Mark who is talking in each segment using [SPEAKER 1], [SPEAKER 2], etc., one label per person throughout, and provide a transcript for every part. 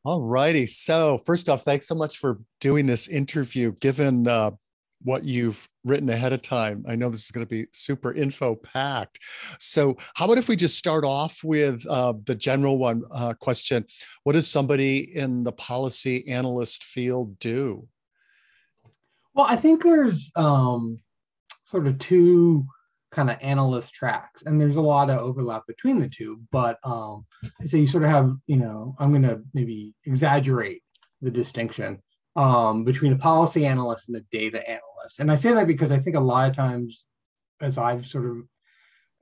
[SPEAKER 1] All righty. So, first off, thanks so much for doing this interview. Given what you've written ahead of time, I know this is going to be super info packed. So, how about if we just start off with the general one question? What does somebody in the policy analyst field do?
[SPEAKER 2] Well, I think there's sort of two kind of analyst tracks, and there's a lot of overlap between the two. But so you sort of have, I'm going to maybe exaggerate the distinction between a policy analyst and a data analyst. And I say that because I think a lot of times, as I've sort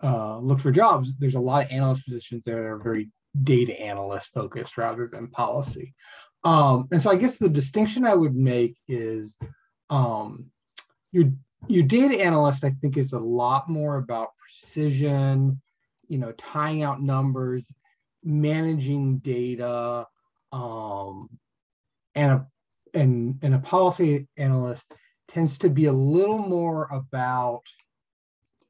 [SPEAKER 2] of looked for jobs, there's a lot of analyst positions there that are very data analyst focused rather than policy. And so I guess the distinction I would make is um, your your data analyst, I think, is a lot more about precision, tying out numbers, managing data, um, and a policy analyst tends to be a little more about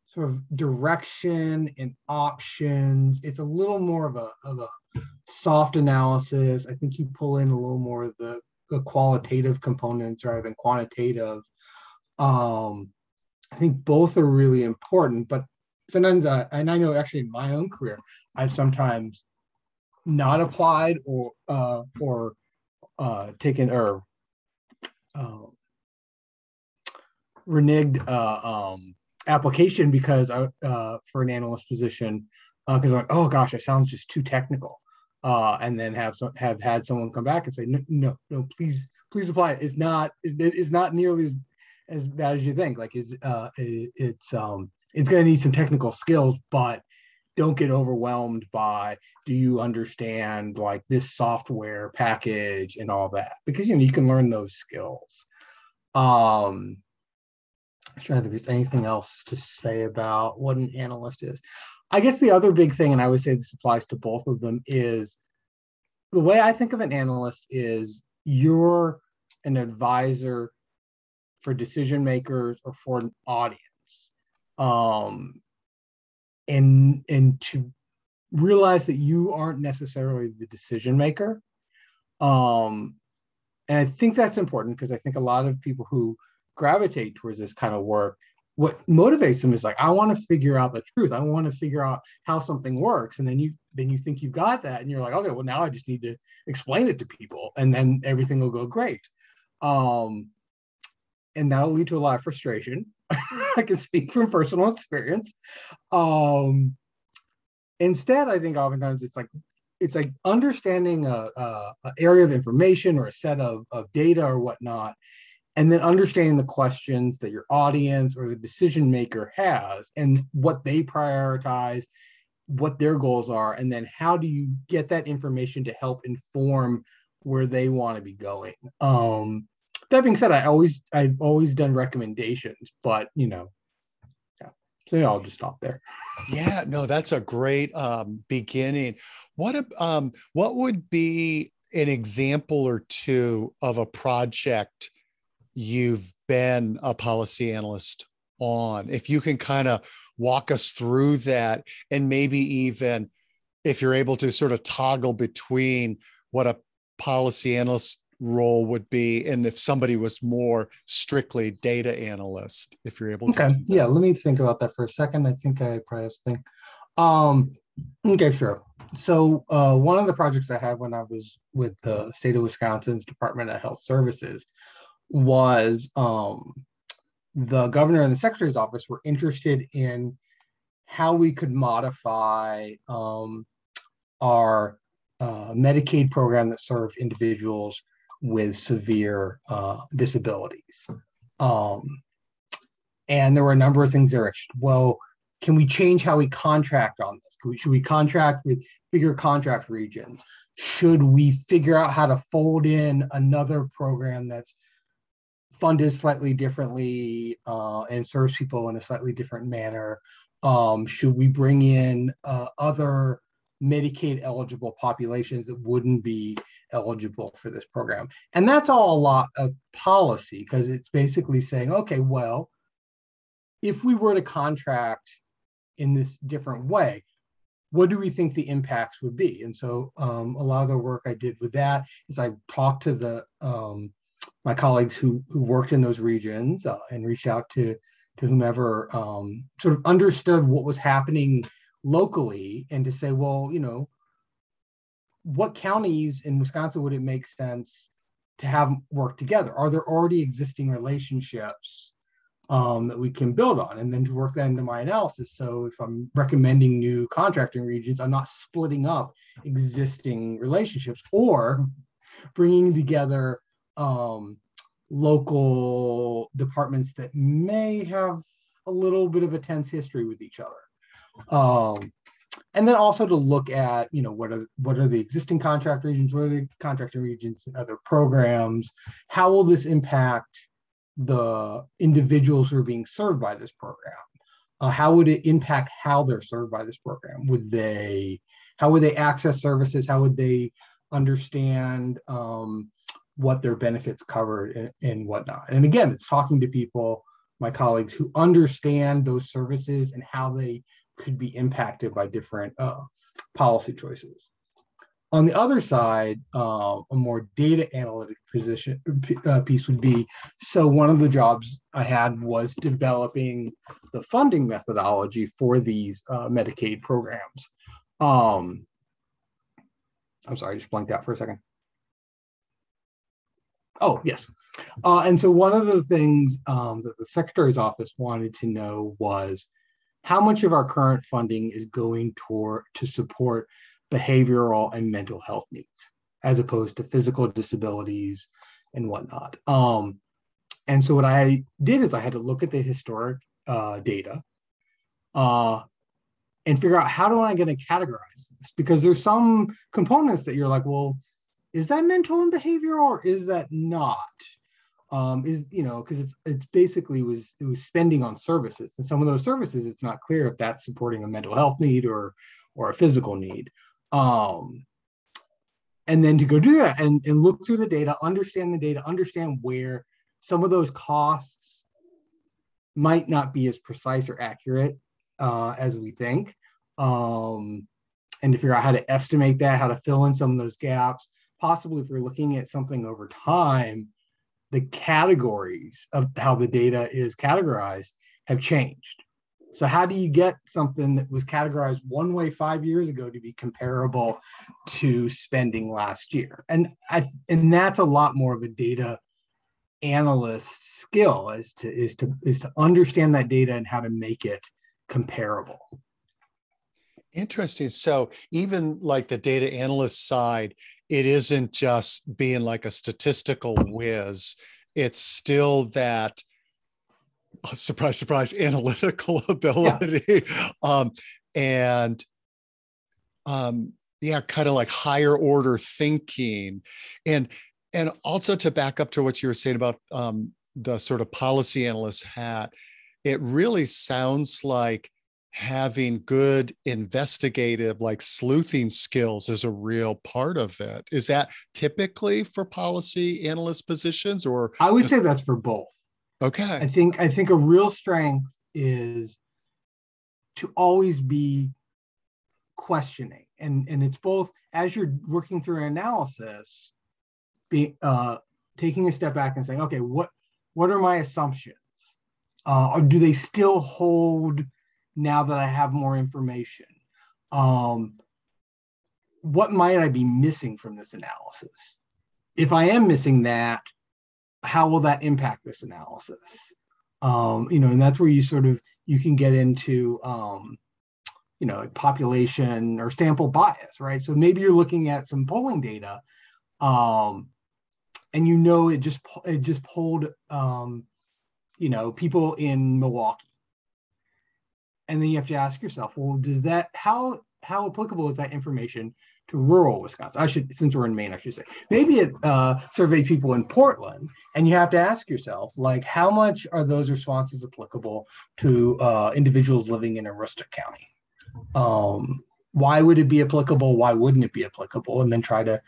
[SPEAKER 2] sort of direction and options. It's a little more of a soft analysis. I think you pull in a little more of the qualitative components rather than quantitative. Um, I think both are really important, but sometimes, and I know actually in my own career, I've sometimes not applied or taken or uh, reneged application because for an analyst position because I'm like, oh gosh, it sounds just too technical, and then have had someone come back and say, no, no, no, please apply. It's not nearly as bad as you think. Like it's going to need some technical skills, but don't get overwhelmed by do you understand like this software package and all that, because you can learn those skills. um I'm trying to think if there's anything else to say about what an analyst is. I guess the other big thing, and I would say this applies to both of them, is the way I think of an analyst is you're an advisor for decision makers or for an audience. Um, and to realize that you aren't necessarily the decision maker. Um, and I think that's important because I think a lot of people who gravitate towards this kind of work, what motivates them is like, I want to figure out the truth. I want to figure out how something works. And then you think you've got that, and you're like, okay, well now I just need to explain it to people, and then everything will go great. Um, and that'll lead to a lot of frustration. I can speak from personal experience. Um, Instead, I think oftentimes it's like understanding a area of information or a set of data or whatnot, and then understanding the questions that your audience or the decision maker has and what they prioritize, what their goals are, and then how do you get that information to help inform where they want to be going. That being said, I've always done recommendations, but yeah. So yeah, I'll just stop there.
[SPEAKER 1] Yeah, no, that's a great beginning. What would be an example or two of a project you've been a policy analyst on? If you can kind of walk us through that, and maybe even if you're able to sort of toggle between what a policy analyst role would be and if somebody was more strictly data analyst, if you're able to
[SPEAKER 2] Okay,
[SPEAKER 1] do
[SPEAKER 2] yeah,
[SPEAKER 1] that.
[SPEAKER 2] let me think about that for a second. I think I probably have to think. Um, okay, sure. So one of the projects I had when I was with the state of Wisconsin's Department of Health Services was the governor and the secretary's office were interested in how we could modify our Medicaid program that served individuals with severe disabilities. Um, and there were a number of things there. Well, can we change how we contract on this? Should we contract with bigger contract regions? Should we figure out how to fold in another program that's funded slightly differently and serves people in a slightly different manner? Should we bring in other Medicaid eligible populations that wouldn't be eligible for this program? And that's all a lot of policy, because it's basically saying, okay, well, if we were to contract in this different way, what do we think the impacts would be? And so a lot of the work I did with that is I talked to the my colleagues who worked in those regions and reached out to whomever sort of understood what was happening locally, and to say, well, what counties in Wisconsin would it make sense to have work together? Are there already existing relationships that we can build on? And then to work that into my analysis. So if I'm recommending new contracting regions, I'm not splitting up existing relationships or bringing together local departments that may have a little bit of a tense history with each other. And then also to look at, what are the existing contract regions, what are the contracting regions and other programs? How will this impact the individuals who are being served by this program? How would it impact how they're served by this program? How would they access services? How would they understand what their benefits covered and whatnot? And again, it's talking to people, my colleagues, who understand those services and how they could be impacted by different policy choices. On the other side, a more data analytic piece would be, so one of the jobs I had was developing the funding methodology for these Medicaid programs. I'm sorry, I just blanked out for a second. Oh, yes. And so one of the things that the Secretary's office wanted to know was how much of our current funding is going to support behavioral and mental health needs, as opposed to physical disabilities and whatnot. And so what I did is I had to look at the historic data and figure out, how am I going to categorize this? Because there's some components that you're like, well, is that mental and behavioral, or is that not? Because it's basically it was spending on services, and some of those services, it's not clear if that's supporting a mental health need or a physical need. And then to go do that and look through the data, understand where some of those costs might not be as precise or accurate as we think, and to figure out how to estimate that, how to fill in some of those gaps. Possibly if we're looking at something over time, the categories of how the data is categorized have changed. So how do you get something that was categorized one way 5 years ago to be comparable to spending last year? And that's a lot more of a data analyst skill, is to understand that data and how to make it comparable.
[SPEAKER 1] Interesting. So even like the data analyst side, it isn't just being like a statistical whiz. It's still that, surprise, surprise, analytical ability. Yeah. Kind of like higher order thinking. And also to back up to what you were saying about the sort of policy analyst hat, it really sounds like having good investigative, like sleuthing skills, is a real part of it. Is that typically for policy analyst positions, or?
[SPEAKER 2] I would say that's for both.
[SPEAKER 1] Okay.
[SPEAKER 2] I think a real strength is to always be questioning, and it's both, as you're working through an analysis, taking a step back and saying, okay, what are my assumptions? Or do they still hold now that I have more information? What might I be missing from this analysis? If I am missing that, how will that impact this analysis? And that's where you can get into, population or sample bias, right? So maybe you're looking at some polling data, and it just polled, people in Milwaukee. And then you have to ask yourself, well, how applicable is that information to rural Wisconsin? Since we're in Maine, I should say. Maybe it surveyed people in Portland, and you have to ask yourself, like, how much are those responses applicable to individuals living in Aroostook County? Why would it be applicable? Why wouldn't it be applicable? And then try to,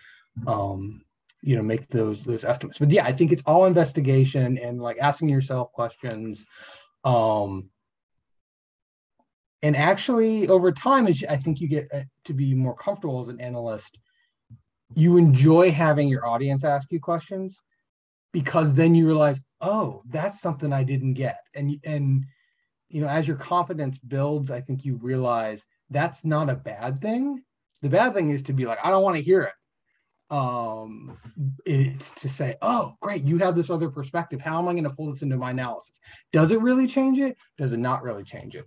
[SPEAKER 2] make those estimates. But yeah, I think it's all investigation and like asking yourself questions. And actually, over time, as I think you get to be more comfortable as an analyst, you enjoy having your audience ask you questions, because then you realize, oh, that's something I didn't get. And as your confidence builds, I think you realize that's not a bad thing. The bad thing is to be like, I don't want to hear it. It's to say, oh, great, you have this other perspective. How am I going to pull this into my analysis? Does it really change it? Does it not really change it?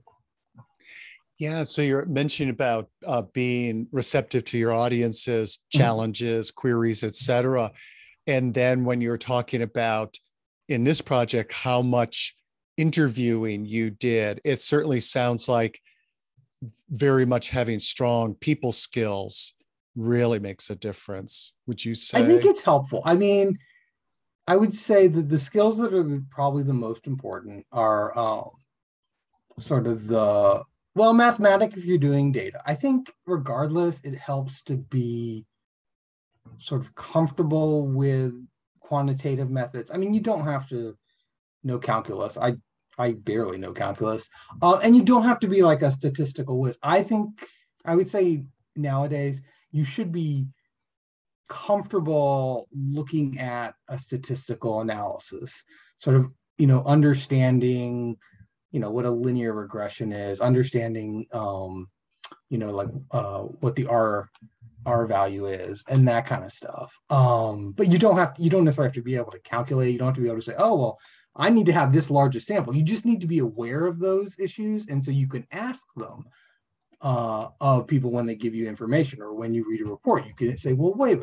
[SPEAKER 1] Yeah, so you're mentioning about being receptive to your audience's challenges, queries, etc. And then when you're talking about in this project how much interviewing you did, it certainly sounds like very much having strong people skills really makes a difference. Would you
[SPEAKER 2] I think
[SPEAKER 1] say?
[SPEAKER 2] it's helpful. I mean, I would say that the skills that are probably the most important are sort of mathematic if you're doing data. I think regardless, it helps to be sort of comfortable with quantitative methods. I mean, you don't have to know calculus. I barely know calculus, and you don't have to be like a statistical whiz. I think I would say nowadays you should be comfortable looking at a statistical analysis, sort of understanding what a linear regression is, understanding what the R value is, and that kind of stuff. But you don't necessarily have to be able to calculate. You don't have to be able to say, oh, well, I need to have this large a sample. You just need to be aware of those issues. And so you can ask them of people when they give you information, or when you read a report. You can say, well, wait.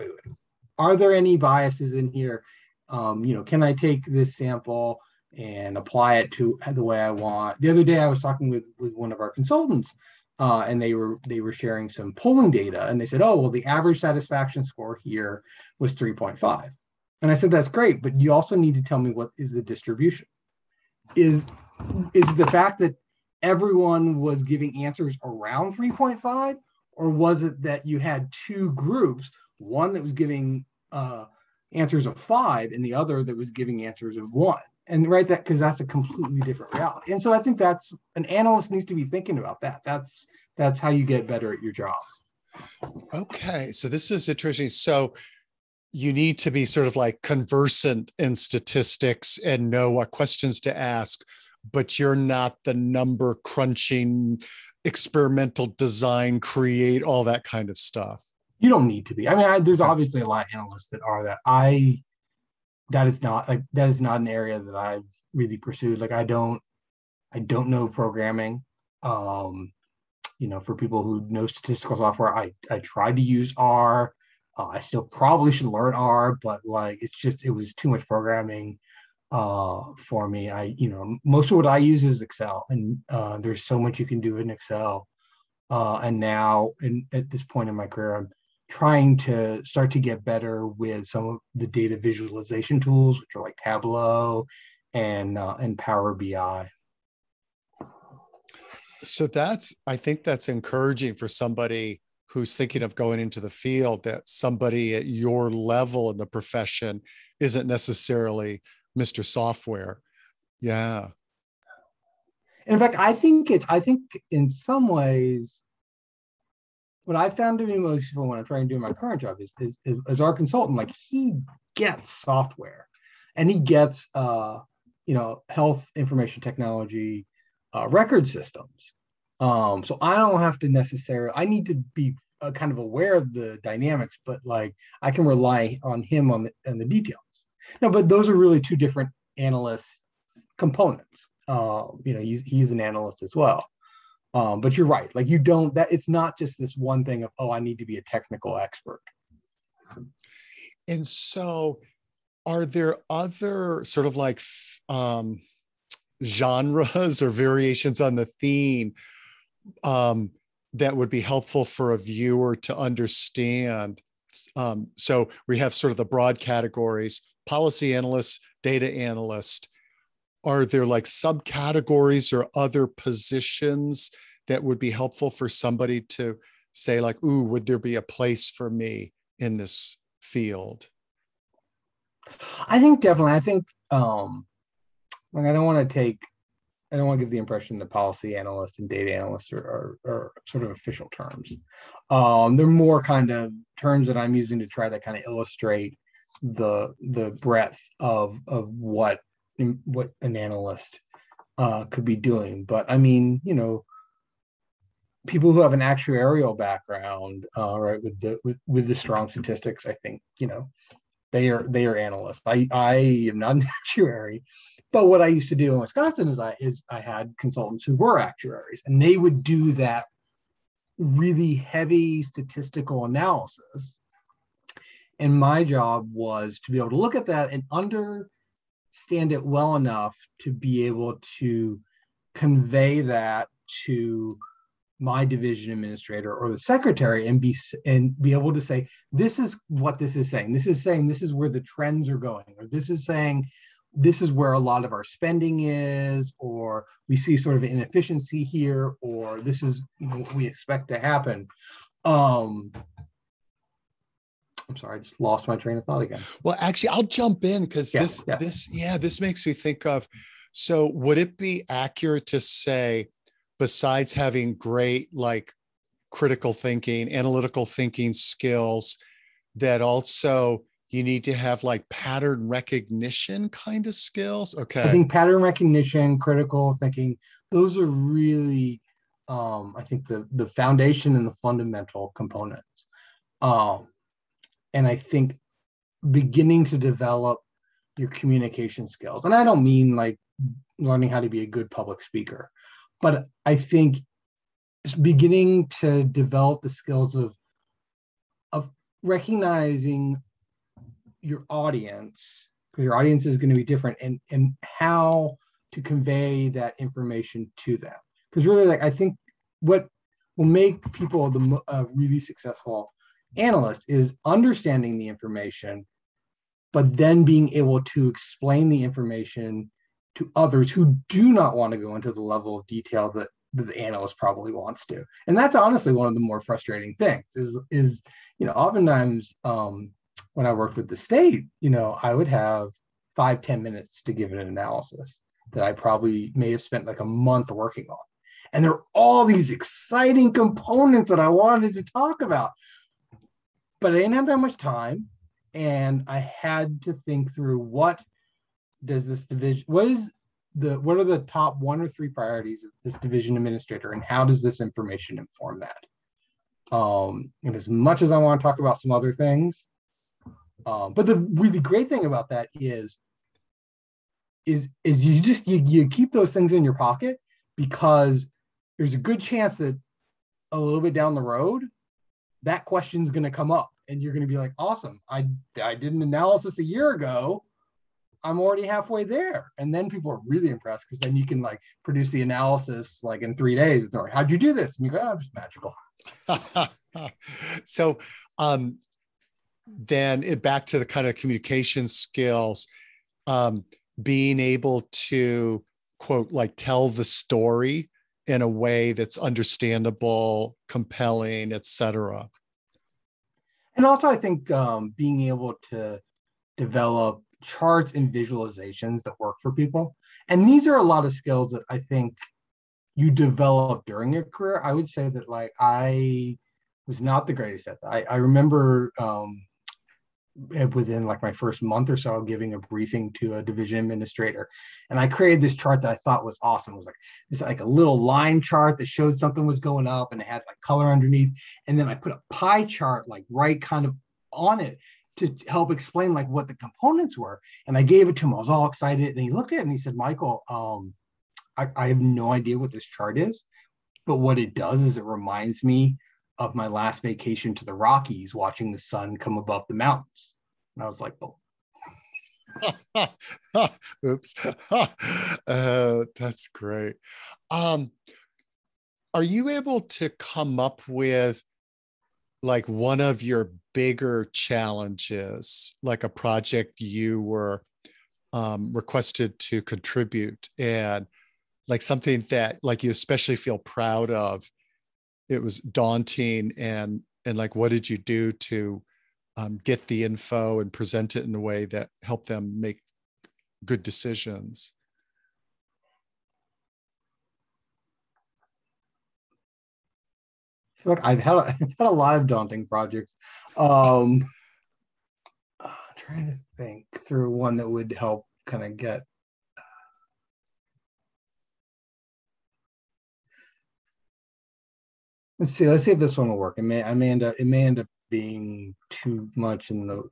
[SPEAKER 2] Are there any biases in here? Can I take this sample and apply it to the way I want? The other day I was talking with one of our consultants, and they were sharing some polling data, and they said, oh, well, the average satisfaction score here was 3.5. And I said, that's great, but you also need to tell me what is the distribution. Is the fact that everyone was giving answers around 3.5, or was it that you had two groups, one that was giving answers of 5 and the other that was giving answers of 1? And right, that because that's a completely different reality. And so I think that's an analyst needs to be thinking about that. That's how you get better at your job.
[SPEAKER 1] Okay, so this is interesting. So you need to be sort of like conversant in statistics and know what questions to ask, but you're not the number crunching, experimental design, create all that kind of stuff.
[SPEAKER 2] You don't need to be. I mean, there's obviously a lot of analysts that are that. That is not an area that I've really pursued. Like I don't know programming. For people who know statistical software, I tried to use R. I still probably should learn R, but like it was too much programming for me. Most of what I use is Excel, and there's so much you can do in Excel. And now, at this point in my career, I'm trying to start to get better with some of the data visualization tools, which are like Tableau and Power BI.
[SPEAKER 1] So I think that's encouraging for somebody who's thinking of going into the field, that somebody at your level in the profession isn't necessarily Mr. Software. Yeah.
[SPEAKER 2] In fact, I think in some ways, what I found to be most useful when I'm trying to do my current job is our consultant. Like he gets software, and he gets health information technology record systems. So I don't have to necessarily. I need to be kind of aware of the dynamics, but like I can rely on him on the details. No, but those are really two different analyst components. He's an analyst as well. But you're right. Like it's not just this one thing of, oh, I need to be a technical expert.
[SPEAKER 1] And so are there other sort of like genres or variations on the theme that would be helpful for a viewer to understand? So we have sort of the broad categories: policy analyst, data analyst. Are there like subcategories or other positions that would be helpful for somebody to say like, ooh, would there be a place for me in this field?
[SPEAKER 2] I think definitely. I think like I don't want to take I don't want to give the impression that policy analyst and data analyst are sort of official terms. They're more kind of terms that I'm using to try to kind of illustrate the breadth of what an analyst could be doing. But I mean, people who have an actuarial background, right, with the strong statistics, I think, they are analysts. I am not an actuary, but what I used to do in Wisconsin is I had consultants who were actuaries, and they would do that really heavy statistical analysis. And my job was to be able to look at that and understand it well enough to be able to convey that to my division administrator or the secretary and be able to say, this is what this is saying. This is saying this is where the trends are going, or this is saying this is where a lot of our spending is, or we see sort of an inefficiency here, or this is what we expect to happen. I'm sorry, I just lost my train of thought again.
[SPEAKER 1] Well, actually, I'll jump in because this makes me think of, so would it be accurate to say, besides having great like critical thinking, analytical thinking skills, that also you need to have like pattern recognition kind of skills? Okay.
[SPEAKER 2] I think pattern recognition, critical thinking, those are really, I think the foundation and the fundamental components. And I think beginning to develop your communication skills, and I don't mean like learning how to be a good public speaker, but I think beginning to develop the skills of recognizing your audience, because your audience is going to be different, and how to convey that information to them. Because really, like, I think what will make people the really successful analyst is understanding the information, but then being able to explain the information to others who do not want to go into the level of detail that the analyst probably wants to. And that's honestly one of the more frustrating things is oftentimes when I worked with the state, I would have 5-10 minutes to give an analysis that I probably may have spent like a month working on. And there are all these exciting components that I wanted to talk about, but I didn't have that much time. And I had to think through what are the top 1 or 3 priorities of this division administrator, and how does this information inform that? And as much as I want to talk about some other things, but the really great thing about that is you keep those things in your pocket, because there's a good chance that a little bit down the road, that question's going to come up, and you're going to be like, awesome, I did an analysis a year ago, I'm already halfway there. And then people are really impressed, because then you can like produce the analysis like in 3 days. They're like, how'd you do this? And you go, oh, it's magical.
[SPEAKER 1] So then back to the kind of communication skills, being able to quote, like tell the story in a way that's understandable, compelling, etc.
[SPEAKER 2] And also I think being able to develop charts and visualizations that work for people. And these are a lot of skills that I think you develop during your career. I would say that like I was not the greatest at that. I remember within like my first month or so giving a briefing to a division administrator, and I created this chart that I thought was awesome. It was like it's like a little line chart that showed something was going up, and it had like color underneath, and then I put a pie chart like right kind of on it to help explain like what the components were. And I gave it to him. I was all excited, and he looked at it and he said, Michael, I have no idea what this chart is, but what it does is it reminds me of my last vacation to the Rockies, watching the sun come above the mountains. And I was like, oh.
[SPEAKER 1] Oops. That's great. Are you able to come up with like one of your bigger challenges, like a project you were requested to contribute, and like something that like you especially feel proud of? It was daunting, and like what did you do to get the info and present it in a way that helped them make good decisions?
[SPEAKER 2] feel like I've had a lot of daunting projects. Um, Trying to think through one that would help kind of get. Let's see. Let's see if this one will work. It may end up being too much in the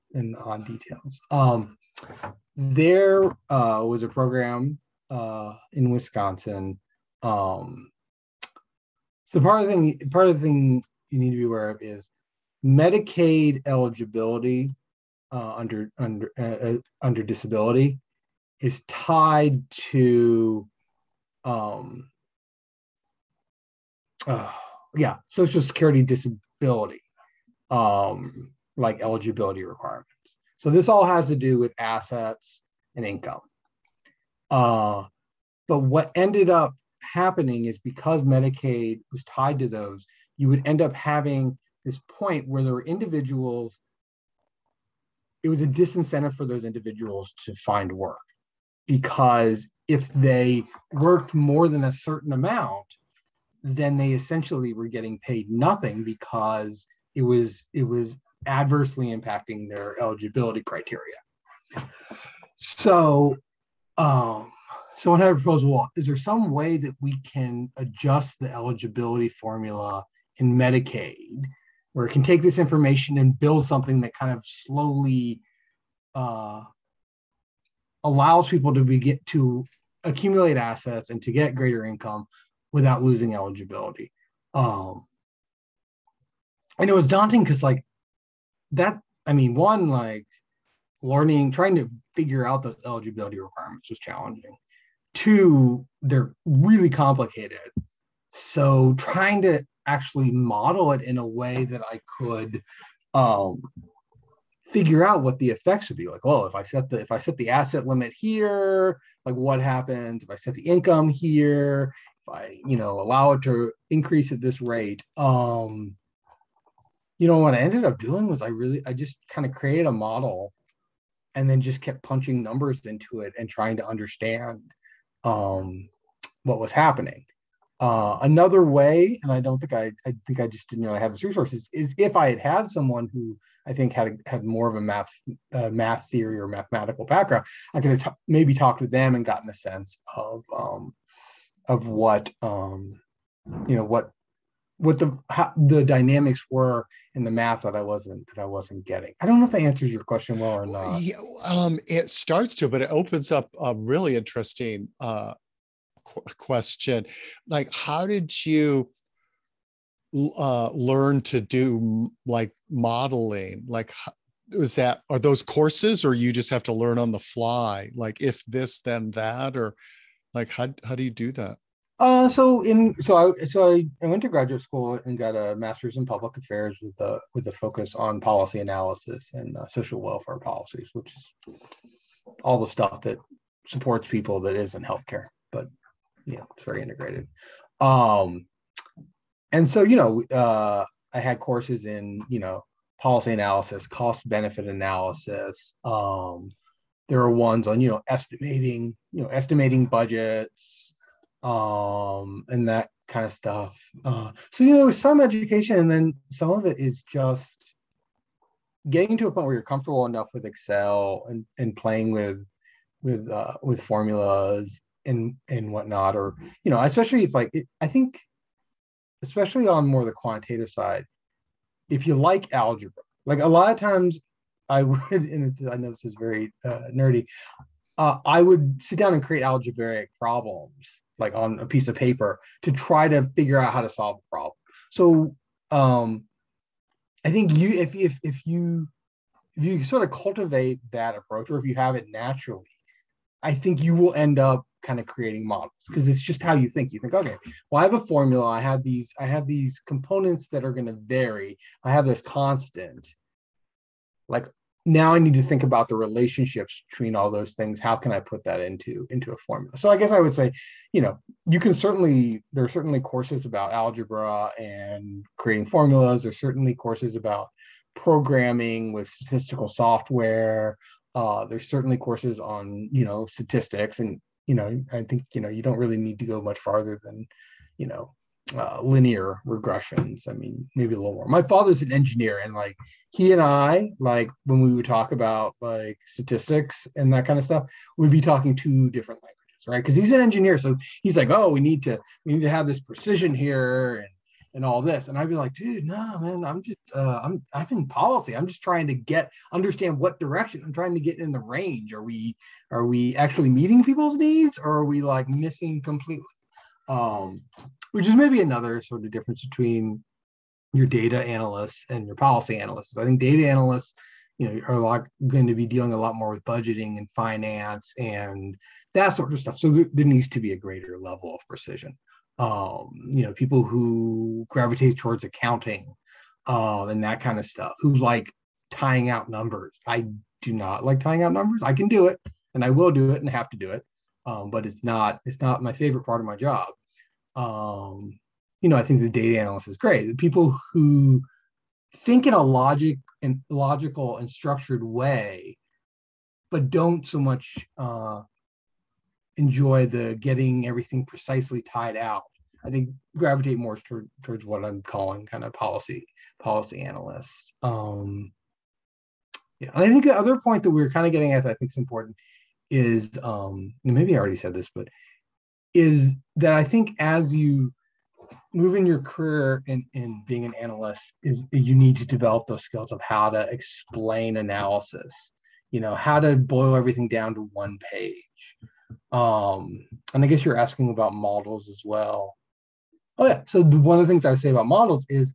[SPEAKER 2] odd details. There was a program in Wisconsin. So part of the thing you need to be aware of is Medicaid eligibility under disability is tied to Social Security disability like eligibility requirements. So this all has to do with assets and income. But what ended up happening is because Medicaid was tied to those, you would end up having this point where there were individuals, it was a disincentive for those individuals to find work, because if they worked more than a certain amount, then they essentially were getting paid nothing because it was adversely impacting their eligibility criteria. So someone had a proposal, well, is there some way that we can adjust the eligibility formula in Medicaid where it can take this information and build something that kind of slowly allows people to accumulate assets and to get greater income without losing eligibility? And it was daunting because trying to figure out those eligibility requirements was challenging. Two, they're really complicated. So trying to actually model it in a way that I could figure out what the effects would be. Like, well, if I set the asset limit here, like what happens if I set the income here, if I allow it to increase at this rate. What I ended up doing was I just kind of created a model and then just kept punching numbers into it and trying to understand what was happening. Another way, and I think I just didn't really have this resources, is if I had someone who I think had more of a math theory or mathematical background, I could have maybe talked with them and gotten a sense of what what the dynamics were in the math that I wasn't getting. I don't know if that answers your question well or not.
[SPEAKER 1] Yeah, it starts to, but it opens up a really interesting question. Like, how did you learn to do like modeling? Like, are those courses, or you just have to learn on the fly? Like, if this, then that, or like, how do you do that?
[SPEAKER 2] So I went to graduate school and got a master's in public affairs with a focus on policy analysis and social welfare policies, which is all the stuff that supports people that isn't healthcare, but it's very integrated. And so I had courses in policy analysis, cost benefit analysis. There are ones on estimating budgets. And that kind of stuff. So some education, and then some of it is just getting to a point where you're comfortable enough with Excel and playing with formulas and whatnot, or especially if I think especially on more the quantitative side, if you like algebra, like a lot of times I would, and I know this is very nerdy. I would sit down and create algebraic problems like on a piece of paper to try to figure out how to solve the problem. So I think if you sort of cultivate that approach, or if you have it naturally, I think you will end up kind of creating models, because it's just how you think. You think, okay, well, I have a formula. I have these components that are going to vary. I have this constant. Like, now I need to think about the relationships between all those things. How can I put that into a formula? So I guess I would say, there are certainly courses about algebra and creating formulas. There's certainly courses about programming with statistical software. There's certainly courses on, statistics. And, I think, you don't really need to go much farther than, linear regressions. I mean, maybe a little more. My father's an engineer, and like he and I, like when we would talk about like statistics and that kind of stuff, we'd be talking two different languages, right? Because he's an engineer, so he's like, oh, we need to have this precision here and all this, and I'd be like, dude, no, man, I'm in policy. I'm just trying to understand what direction. I'm trying to get in the range. Are we actually meeting people's needs, or are we like missing completely? Which is maybe another sort of difference between your data analysts and your policy analysts. I think data analysts, are going to be dealing a lot more with budgeting and finance and that sort of stuff. So there needs to be a greater level of precision. People who gravitate towards accounting and that kind of stuff, who like tying out numbers. I do not like tying out numbers. I can do it, and I will do it, and have to do it. But it's not my favorite part of my job. I think the data analyst is great. The people who think in a logical and structured way, but don't so much enjoy the getting everything precisely tied out, I think gravitate more towards what I'm calling kind of policy analyst. And I think the other point that we're kind of getting at that I think is important is, maybe I already said this, but is that I think as you move in your career in being an analyst, is you need to develop those skills of how to explain analysis, how to boil everything down to one page. And I guess you're asking about models as well. Oh yeah. So one of the things I would say about models is,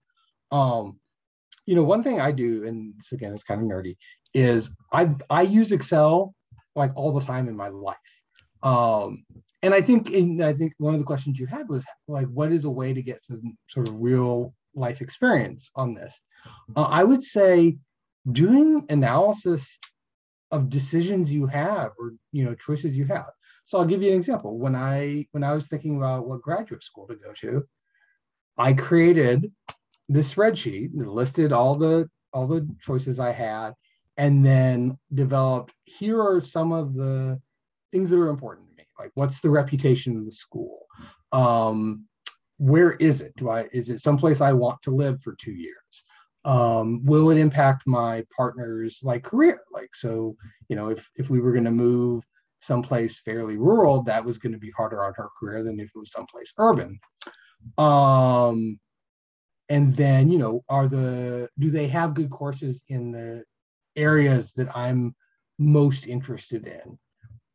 [SPEAKER 2] one thing I do, and this again is kind of nerdy, is I use Excel like all the time in my life. And I think one of the questions you had was like, what is a way to get some sort of real life experience on this? I would say doing analysis of decisions you have, or choices you have. So I'll give you an example. When I was thinking about what graduate school to go to, I created this spreadsheet that listed all the choices I had, and then developed, here are some of the things that are important to me. Like, what's the reputation of the school? Where is it? Is it someplace I want to live for 2 years? Will it impact my partner's career? So, if we were going to move someplace fairly rural, that was going to be harder on her career than if it was someplace urban. And then, do they have good courses in the areas that I'm most interested in?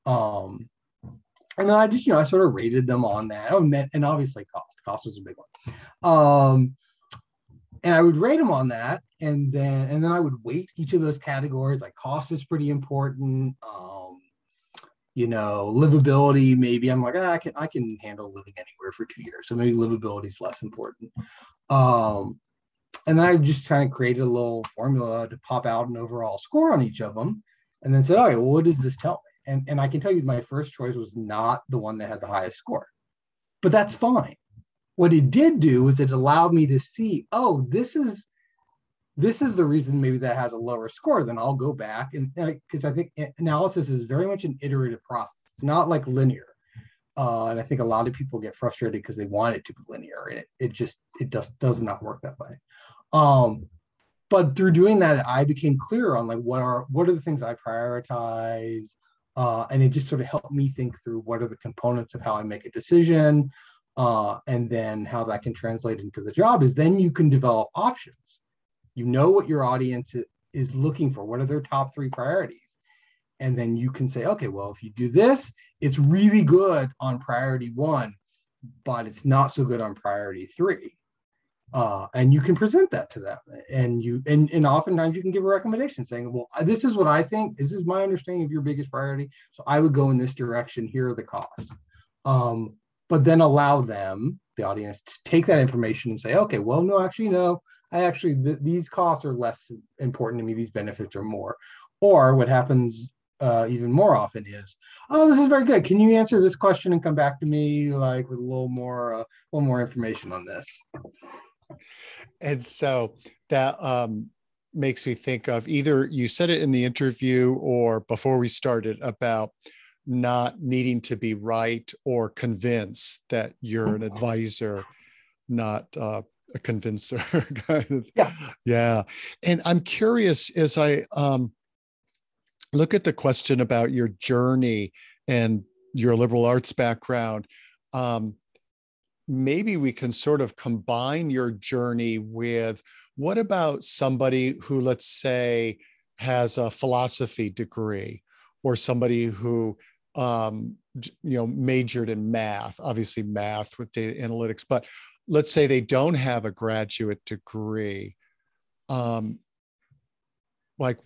[SPEAKER 2] And then I sort of rated them on that. And obviously cost was a big one. And I would rate them on that, and then I would weight each of those categories. Like, cost is pretty important. Livability, maybe I'm like, I can handle living anywhere for 2 years, so maybe livability is less important. And then I just kind of created a little formula to pop out an overall score on each of them, and then said, okay, well, what does this tell me? And I can tell you my first choice was not the one that had the highest score, but that's fine. What it did do is it allowed me to see, oh, this is the reason maybe that has a lower score. Then I'll go back, and because I think analysis is very much an iterative process. It's not like linear. And I think a lot of people get frustrated because they want it to be linear, and it does not work that way. But through doing that, I became clear on what are the things I prioritize, and it just sort of helped me think through what are the components of how I make a decision, and then how that can translate into the job. Is then you can develop options. You know what your audience is looking for. What are their top 3 priorities? And then you can say, okay, well, if you do this, it's really good on priority 1, but it's not so good on priority 3. And you can present that to them. And oftentimes you can give a recommendation saying, well, this is what I think. This is my understanding of your biggest priority. So I would go in this direction. Here are the costs. But then allow them, the audience, to take that information and say, okay, well, no, actually, no. These costs are less important to me. These benefits are more. Or what happens even more often is, oh, this is very good. Can you answer this question and come back to me with a little more information on this?
[SPEAKER 1] And so that makes me think of, either you said it in the interview or before we started, about not needing to be right or convinced that you're an advisor. not a convincer kind of.
[SPEAKER 2] Yeah.
[SPEAKER 1] Yeah. And I'm curious as I look at the question about your journey and your liberal arts background. Um, Maybe we can sort of combine your journey with what about somebody who, let's say, has a philosophy degree, or somebody who majored in math, obviously math with data analytics, but let's say they don't have a graduate degree. um, like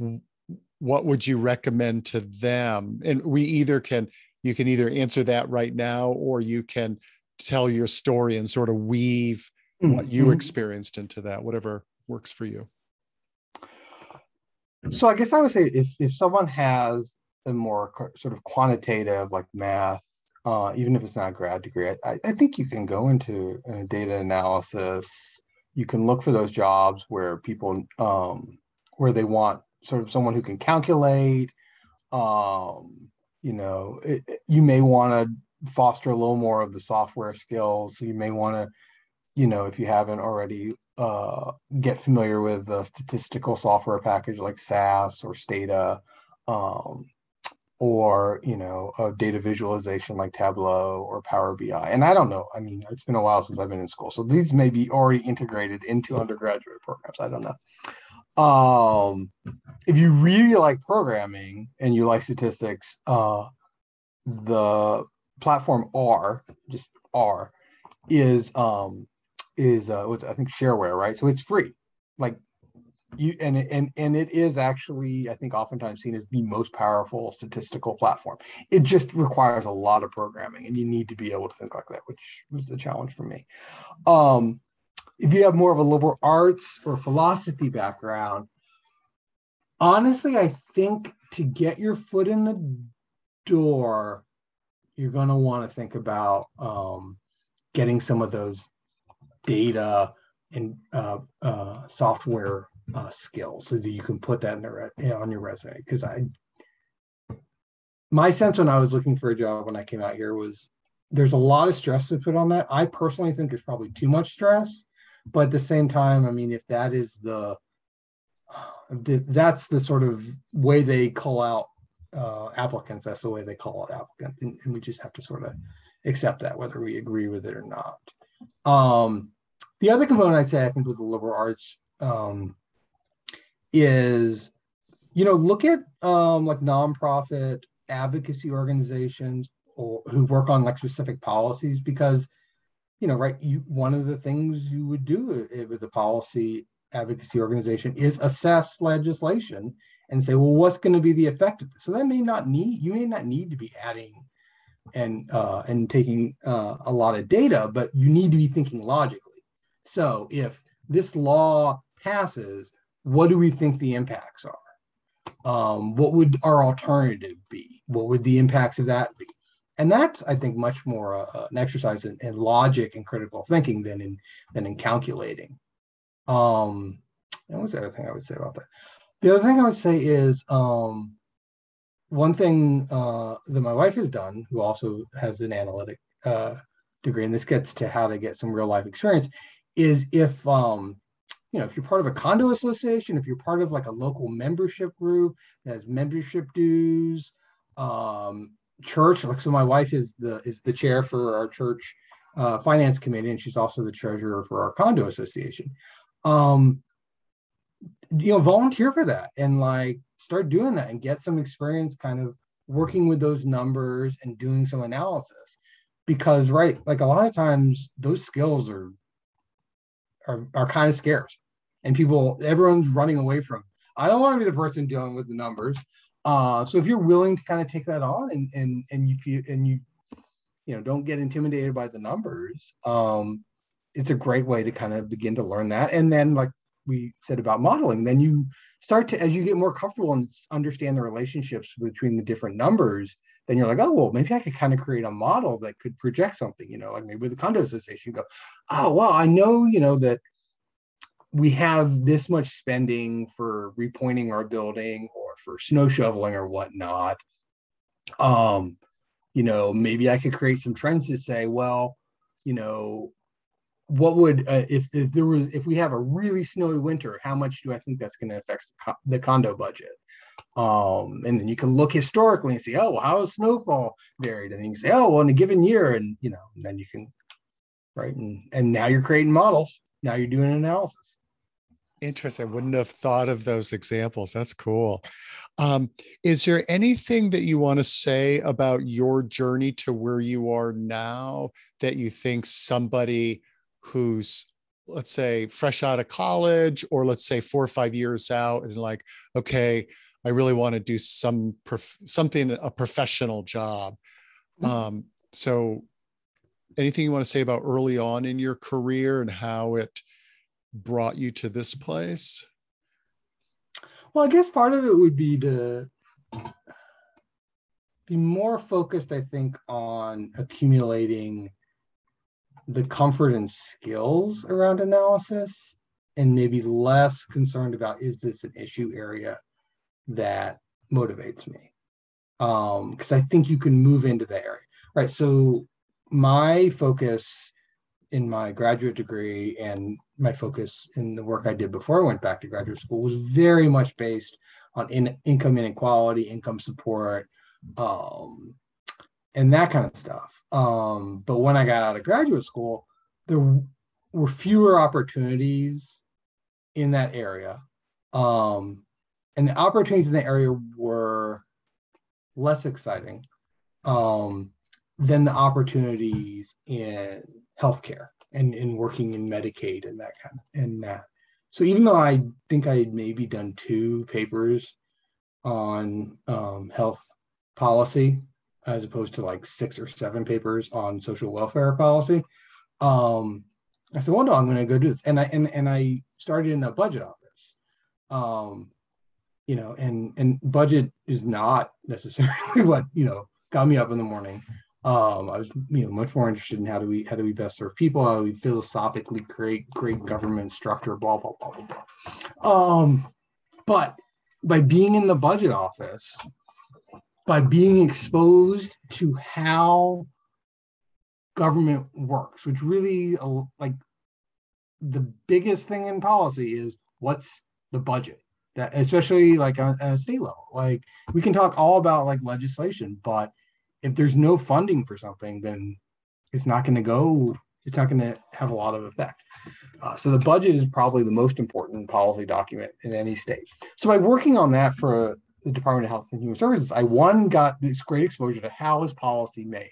[SPEAKER 1] what would you recommend to them? And you can either answer that right now, or you can tell your story and sort of weave what you
[SPEAKER 2] Mm-hmm.
[SPEAKER 1] experienced into that, whatever works for you.
[SPEAKER 2] So I guess I would say if someone has a more sort of quantitative like math, even if it's not a grad degree, I think you can go into data analysis. You can look for those jobs where people where they want sort of someone who can calculate. You may want to foster a little more of the software skills. So you may want to, if you haven't already, get familiar with the statistical software package like SAS or Stata, or a data visualization like Tableau or Power BI. And I don't know. I mean, it's been a while since I've been in school, so these may be already integrated into undergraduate programs. I don't know. If you really like programming and you like statistics, the platform R, just R, is what's I think shareware, right? So it's free. Like it is actually, I think, oftentimes seen as the most powerful statistical platform. It just requires a lot of programming, and you need to be able to think like that, which was the challenge for me. If you have more of a liberal arts or philosophy background, honestly, I think to get your foot in the door, you're going to want to think about getting some of those data and software skills so that you can put that on your resume. Because my sense when I was looking for a job when I came out here was there's a lot of stress to put on that. I personally think there's probably too much stress, but at the same time, I mean, if that is that's the sort of way they call out applicants, that's the way they call out applicants, and we just have to sort of accept that, whether we agree with it or not. The other component I'd say, I think, with the liberal arts is, look at like nonprofit advocacy organizations or who work on like specific policies, because, right, one of the things you would do with a policy advocacy organization is assess legislation and say, well, what's going to be the effect of this? So you may not need to be adding and taking a lot of data, but you need to be thinking logically. So if this law passes, what do we think the impacts are? What would our alternative be? What would the impacts of that be? And that's, I think, much more an exercise in logic and critical thinking than in calculating. And what's the other thing I would say about that? The other thing I would say is one thing that my wife has done, who also has an analytic degree, and this gets to how to get some real life experience, is if you're part of a condo association, if you're part of like a local membership group that has membership dues, church. Like, so my wife is the chair for our church finance committee, and she's also the treasurer for our condo association. Volunteer for that and like start doing that and get some experience kind of working with those numbers and doing some analysis, because right, like a lot of times those skills are kind of scarce, and everyone's running away from. I don't want to be the person dealing with the numbers. So if you're willing to kind of take that on and you don't get intimidated by the numbers, it's a great way to kind of begin to learn that. And then, like we said about modeling, then you start to, as you get more comfortable and understand the relationships between the different numbers, then you're like, oh, well, maybe I could kind of create a model that could project something, like maybe with the condo association, go, oh, well, I know, that we have this much spending for repointing our building or for snow shoveling or whatnot. Maybe I could create some trends to say, well, what would if we have a really snowy winter, how much do I think that's going to affect the condo budget? And then you can look historically and see, oh, well, how has snowfall varied? And then you can say, oh, well, in a given year, and and then you can, right, and now you're creating models. Now you're doing an analysis.
[SPEAKER 1] Interesting. I wouldn't have thought of those examples. That's cool. Is there anything that you want to say about your journey to where you are now that you think somebody who's, let's say, fresh out of college, or let's say 4 or 5 years out, and like, okay, I really want to do something, a professional job. So anything you want to say about early on in your career and how it brought you to this place?
[SPEAKER 2] Well, I guess part of it would be to be more focused, I think, on accumulating the comfort and skills around analysis, and maybe less concerned about, is this an issue area that motivates me? Because I think you can move into the area, right? So my focus in my graduate degree and my focus in the work I did before I went back to graduate school was very much based on income inequality, income support, and that kind of stuff. But when I got out of graduate school, there were fewer opportunities in that area. And the opportunities in the area were less exciting than the opportunities in healthcare and in working in Medicaid and that kind of, and that. So even though I think I had maybe done 2 papers on health policy, as opposed to like 6 or 7 papers on social welfare policy, I said, well, no, I'm going to go do this. And I started in a budget office. And budget is not necessarily what, got me up in the morning. I was, much more interested in how do we best serve people, how do we philosophically create great government structure, blah, blah, blah, blah, blah. But by being in the budget office, by being exposed to how government works, which really, like, the biggest thing in policy is what's the budget, that especially like on a state level. Like, we can talk all about like legislation, but if there's no funding for something, then it's not going to have a lot of effect. So the budget is probably the most important policy document in any state. So by working on that for the Department of Health and Human Services, I got this great exposure to how is policy made,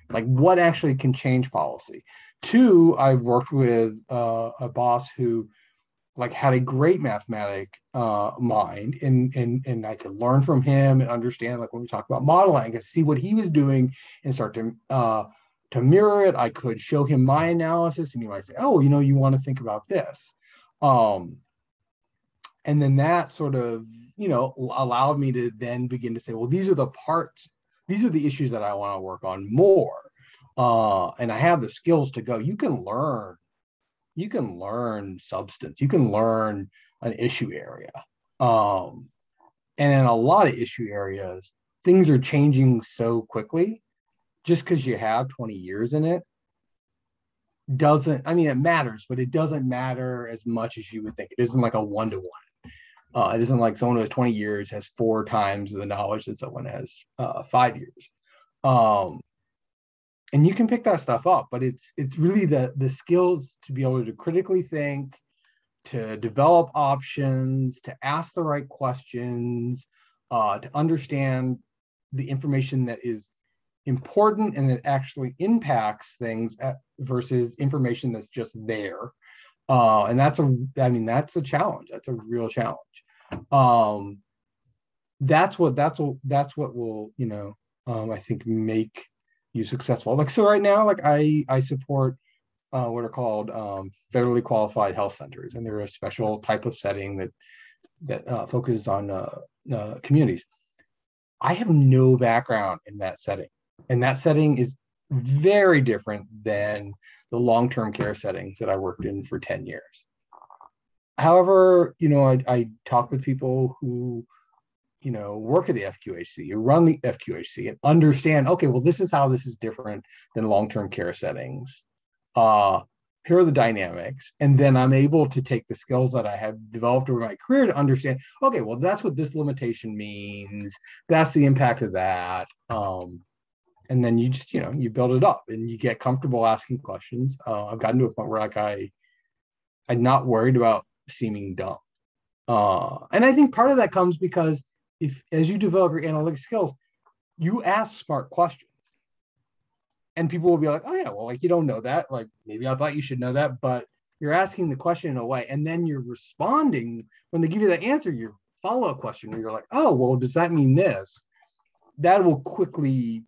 [SPEAKER 2] like what actually can change policy. 2, I've worked with a boss who like had a great mathematic mind, and I could learn from him and understand, like, when we talk about modeling, I could see what he was doing and start to mirror it. I could show him my analysis, and he might say, oh, you want to think about this. And then that sort of, allowed me to then begin to say, well, these are the issues that I want to work on more. And I have the skills to go. You can learn substance, you can learn an issue area. And in a lot of issue areas, things are changing so quickly. Just because you have 20 years in it it matters, but it doesn't matter as much as you would think. It isn't like a 1-to-1. It isn't like someone who has 20 years has 4 times the knowledge that someone has 5 years. And you can pick that stuff up, but it's really the skills to be able to critically think, to develop options, to ask the right questions, to understand the information that is important and that actually impacts things versus information that's just there. And that's a challenge. That's a real challenge. That's what will, I think, make you successful. Like, so right now, like I support what are called federally qualified health centers, and they're a special type of setting that focuses on communities. I have no background in that setting, and that setting is very different than the long-term care settings that I worked in for 10 years. However, I talk with people who work at the FQHC, who run the FQHC, and understand, okay, well, this is how this is different than long-term care settings. here are the dynamics, and then I'm able to take the skills that I have developed over my career to understand, okay, well, that's what this limitation means, that's the impact of that. And then you just, you build it up and you get comfortable asking questions. I've gotten to a point where like I'm not worried about seeming dumb. And I think part of that comes because if, as you develop your analytic skills, you ask smart questions. And people will be like, oh yeah, well, like, you don't know that. Like, maybe I thought you should know that, but you're asking the question in a way, and then you're responding when they give you the answer, your follow-up question, where you're like, oh, well, does that mean this? That will quickly,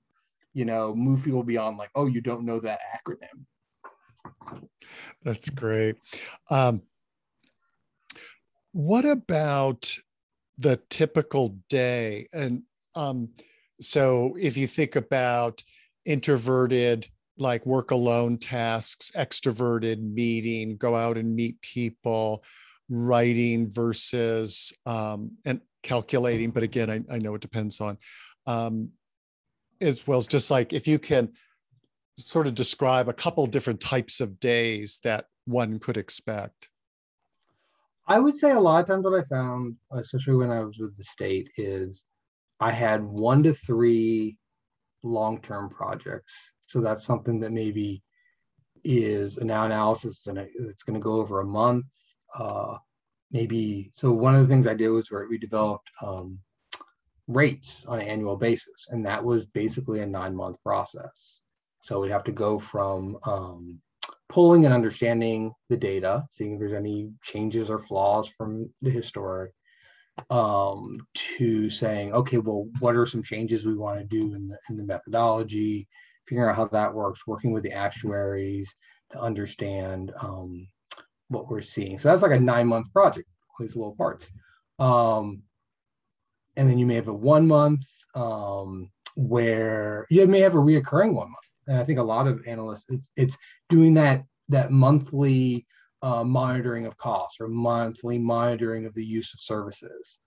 [SPEAKER 2] move people beyond like, oh, you don't know that acronym.
[SPEAKER 1] That's great. What about the typical day? And so if you think about introverted, like work alone tasks, extroverted meeting, go out and meet people, writing versus and calculating. But again, I know it depends on as well as just like if you can sort of describe a couple different types of days that one could expect.
[SPEAKER 2] I would say a lot of times what I found, especially when I was with the state, is I had 1 to 3 long-term projects. So that's something that maybe is an analysis and it's going to go over a month. Maybe, so one of the things I did was where we developed rates on an annual basis. And that was basically a 9-month process. So we'd have to go from pulling and understanding the data, seeing if there's any changes or flaws from the historic, to saying, okay, well, what are some changes we want to do in the methodology, figuring out how that works, working with the actuaries to understand what we're seeing. So that's like a 9-month project, all these little parts. And then you may have a 1 month where you may have a reoccurring 1 month. And I think a lot of analysts, it's doing that monthly monitoring of costs or monthly monitoring of the use of services.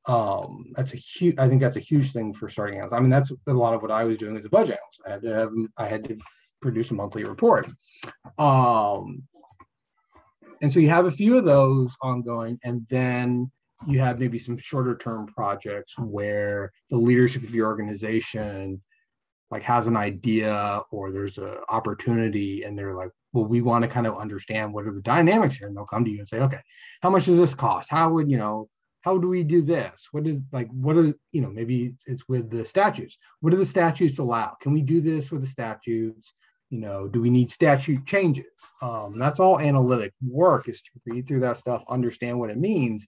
[SPEAKER 2] That's a huge, I think that's a huge thing for starting analysts. I mean, that's a lot of what I was doing as a budget analyst. I had to produce a monthly report. And so you have a few of those ongoing, and then you have maybe some shorter term projects where the leadership of your organization like has an idea or there's an opportunity and they're like, well, we want to kind of understand what are the dynamics here. And they'll come to you and say, okay, how much does this cost? How do we do this? Maybe it's with the statutes. What do the statutes allow? Can we do this with the statutes? Do we need statute changes? That's all analytic work, is to read through that stuff, understand what it means,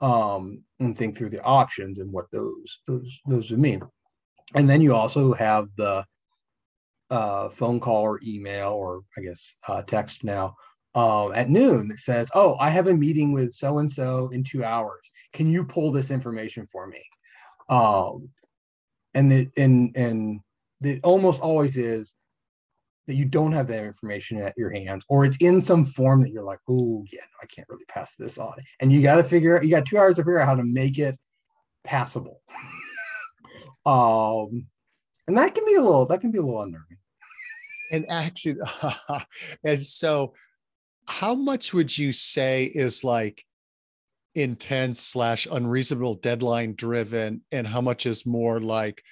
[SPEAKER 2] and think through the options and what those would mean. And then you also have the phone call or email, or I guess text now, at noon that says, oh, I have a meeting with so-and-so in 2 hours. Can you pull this information for me? And it almost always is that you don't have that information at your hands, or it's in some form that you're like, oh, yeah, no, I can't really pass this on. And you got 2 hours to figure out how to make it passable. And that can be a little unnerving.
[SPEAKER 1] And actually, and so how much would you say is like intense / unreasonable deadline driven, and how much is more like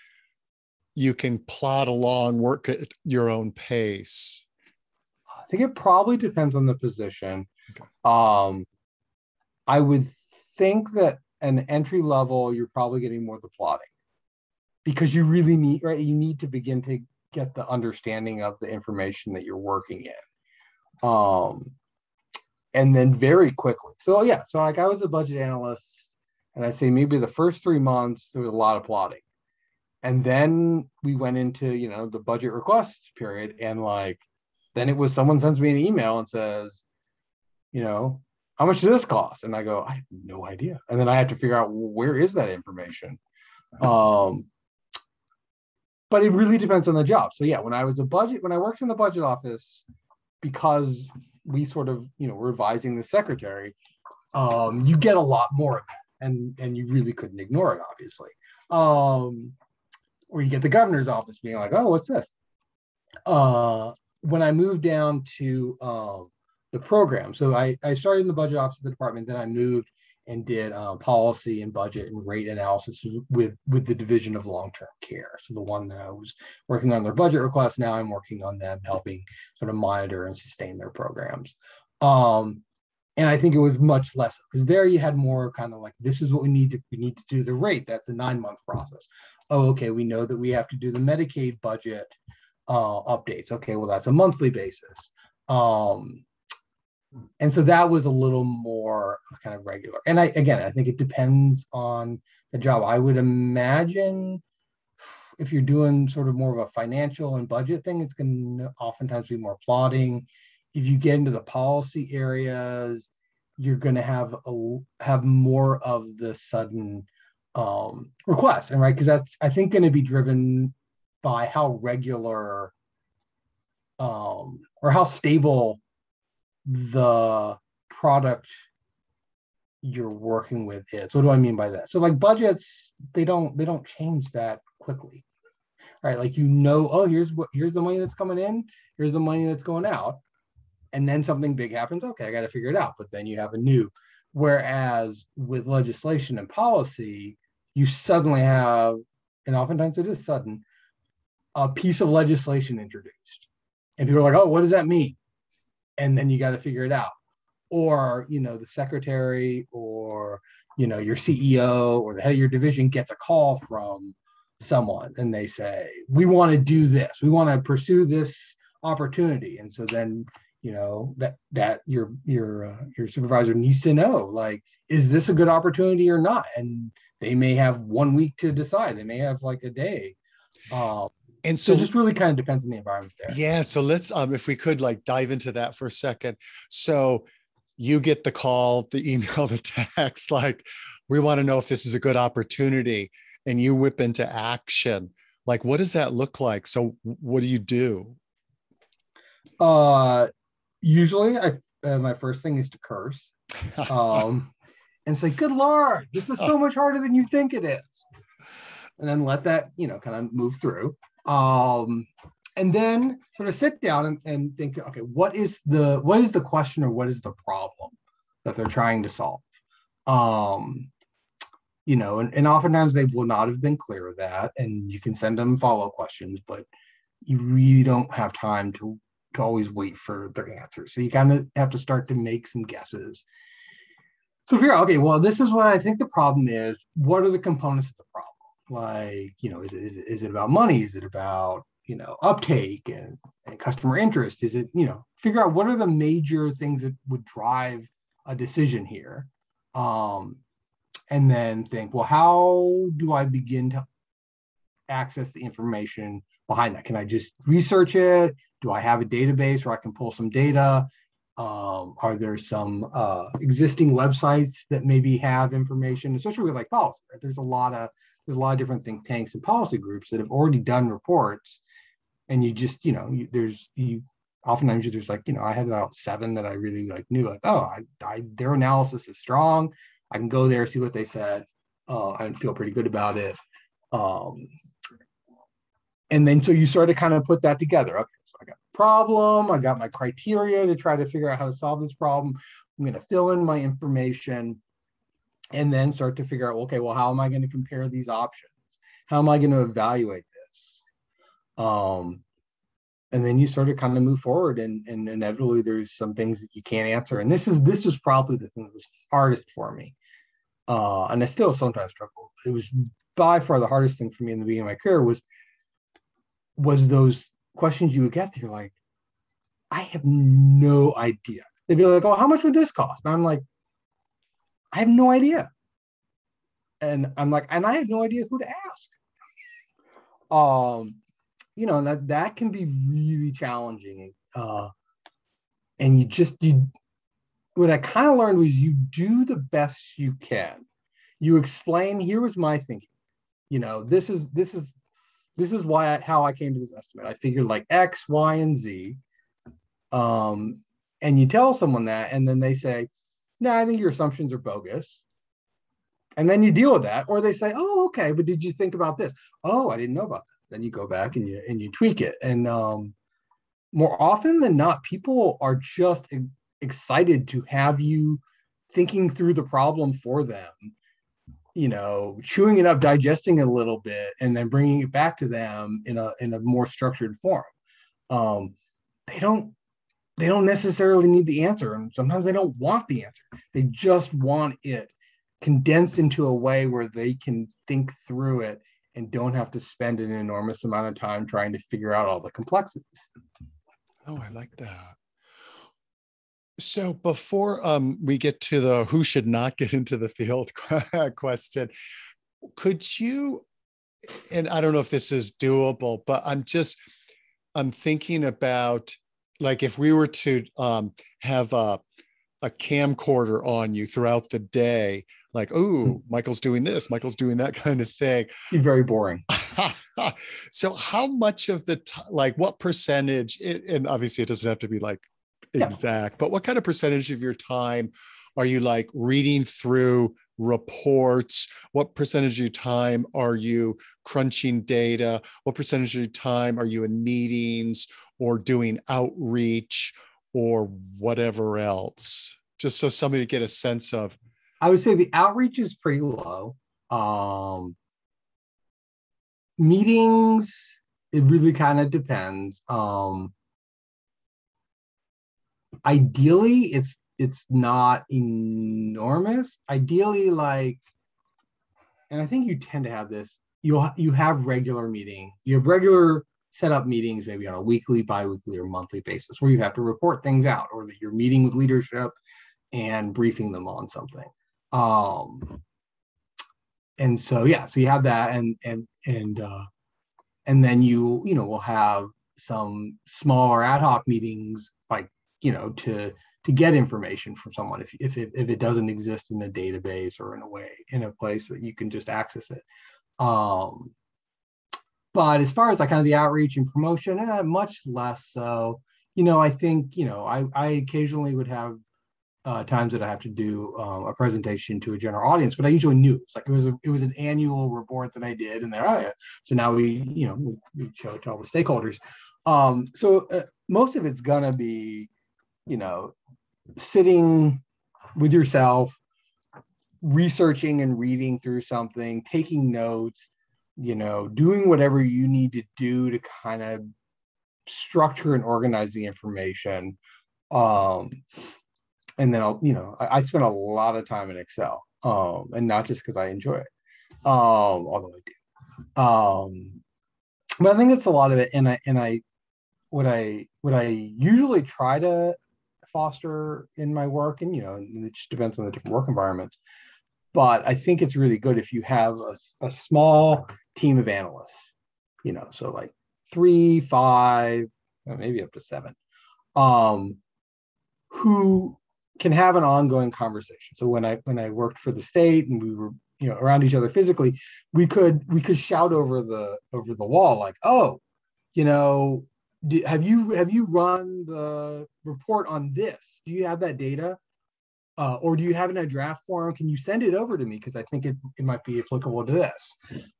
[SPEAKER 1] you can plod along, work at your own pace?
[SPEAKER 2] I think it probably depends on the position.
[SPEAKER 1] Okay.
[SPEAKER 2] I would think that an entry level, you're probably getting more of the plotting, because you really need, right? You need to begin to get the understanding of the information that you're working in. And then very quickly. So yeah, so like I was a budget analyst, and I say maybe the first 3 months, there was a lot of plotting. And then we went into, the budget request period. And like, then it was someone sends me an email and says, how much does this cost? And I go, I have no idea. And then I have to figure out, well, where is that information? But it really depends on the job. So yeah, when I worked in the budget office, because we sort of, revising the secretary, you get a lot more of that, and you really couldn't ignore it, obviously. Or you get the governor's office being like, oh, what's this? When I moved down to the program. So I started in the budget office of the department, then I moved and did policy and budget and rate analysis with the division of long-term care. So the one that I was working on their budget requests, now I'm working on them helping sort of monitor and sustain their programs. And I think it was much less because there you had more kind of like, this is what we need to do the rate. That's a 9-month process. Oh, okay, we know that we have to do the Medicaid budget updates. Okay, well, that's a monthly basis. And so that was a little more kind of regular. And I think it depends on the job. I would imagine if you're doing sort of more of a financial and budget thing, it's going to oftentimes be more plodding. If you get into the policy areas, you're going to have more of the sudden requests, and right, because that's, I think, going to be driven by how regular or how stable the product you're working with is. What do I mean by that? So like budgets, they don't change that quickly, right? Like, oh, here's the money that's coming in, here's the money that's going out, and then something big happens. Okay, I got to figure it out. But then you have a new. Whereas with legislation and policy, you suddenly have, and oftentimes it is sudden, a piece of legislation introduced, and people are like, oh, what does that mean? And then you got to figure it out. Or, the secretary or, your CEO or the head of your division gets a call from someone and they say, we want to do this. We want to pursue this opportunity. And so then, that your supervisor needs to know, like, is this a good opportunity or not? And they may have 1 week to decide. They may have like a day.
[SPEAKER 1] And so
[SPEAKER 2] it just really kind of depends on the environment there.
[SPEAKER 1] Yeah. So let's, if we could like dive into that for a second. So you get the call, the email, the text, like, we want to know if this is a good opportunity, and you whip into action. Like, what does that look like? So what do you do?
[SPEAKER 2] Usually my first thing is to curse, and say, good Lord, this is so much harder than you think it is. And then let that, kind of move through. And then sort of sit down and think, okay, what is the question, or what is the problem that they're trying to solve? And oftentimes they will not have been clear of that, and you can send them follow-up questions, but you really don't have time to always wait for their answers. So you kind of have to start to make some guesses. So figure out, okay, well, this is what I think the problem is. What are the components of the problem? Like, is it about money? Is it about, uptake and customer interest? Is it, figure out what are the major things that would drive a decision here. And then think, well, how do I begin to access the information behind that? Can I just research it? Do I have a database where I can pull some data? Are there some existing websites that maybe have information, especially with like policy, right? There's a lot of different think tanks and policy groups that have already done reports, and you just, oftentimes there's like, I had about 7 that I really like knew, like, oh, their analysis is strong. I can go there, see what they said. I feel pretty good about it. And then so you sort of kind of put that together. Okay, so I got a problem. I got my criteria to try to figure out how to solve this problem. I'm going to fill in my information, and then start to figure out, okay, well, how am I going to compare these options? How am I going to evaluate this? And then you sort of kind of move forward, and inevitably there's some things that you can't answer. And this is probably the thing that was hardest for me. And I still sometimes struggle. It was by far the hardest thing for me in the beginning of my career was those questions you would get that you're like, I have no idea. They'd be like, oh, how much would this cost? And I'm like, I have no idea. And I'm like, and I have no idea who to ask. And that can be really challenging. And what I kind of learned was you do the best you can. You explain, here was my thinking. This is how I came to this estimate. I figured like X, Y, and Z. And you tell someone that, and then they say, no, I think your assumptions are bogus. And then you deal with that. Or they say, oh, okay, but did you think about this? Oh, I didn't know about that. Then you go back and you tweak it. And more often than not, people are just excited to have you thinking through the problem for them, chewing it up, digesting it a little bit, and then bringing it back to them in a more structured form. They don't necessarily need the answer, and sometimes they don't want the answer. They just want it condensed into a way where they can think through it and don't have to spend an enormous amount of time trying to figure out all the complexities.
[SPEAKER 1] Oh, I like that. So before we get to the who should not get into the field question, could you, and I don't know if this is doable, but I'm thinking about, like, if we were to have a camcorder on you throughout the day, like, oh, Michael's doing this, Michael's doing that kind of thing.
[SPEAKER 2] Be very boring.
[SPEAKER 1] So how much of the like, what percentage, and obviously it doesn't have to be like exact, but what kind of percentage of your time are you like reading through reports? What percentage of your time are you crunching data? What percentage of your time are you in meetings or doing outreach or whatever else? Just so somebody to get a sense of.
[SPEAKER 2] I would say the outreach is pretty low. Meetings, it really kind of depends. Ideally, it's not enormous. Ideally, like, and I think you tend to have this, you have regular meeting. You have regular set up meetings, maybe on a weekly, bi-weekly, or monthly basis, where you have to report things out, or that you're meeting with leadership and briefing them on something. And so, yeah, so you have that, and then you will have some smaller ad hoc meetings, like, to get information from someone if it doesn't exist in a database or in a place that you can just access it. But as far as like kind of the outreach and promotion, much less so. I think, I occasionally would have times that I have to do a presentation to a general audience, but I usually knew it's like it was an annual report that I did, and so now we show it to all the stakeholders. So most of it's gonna be sitting with yourself, researching and reading through something, taking notes, doing whatever you need to do to kind of structure and organize the information. And then I spend a lot of time in Excel, and not just because I enjoy it, although I do. But I think it's a lot of it, and what I usually try to foster in my work, and it just depends on the different work environments. But I think it's really good if you have a small team of analysts, so like 3, 5, maybe up to 7, who can have an ongoing conversation. So when I worked for the state and we were around each other physically, we could shout over the wall, like, oh, have you run the report on this? Do you have that data? Or do you have it in a draft form? Can you send it over to me? Because I think it might be applicable to this.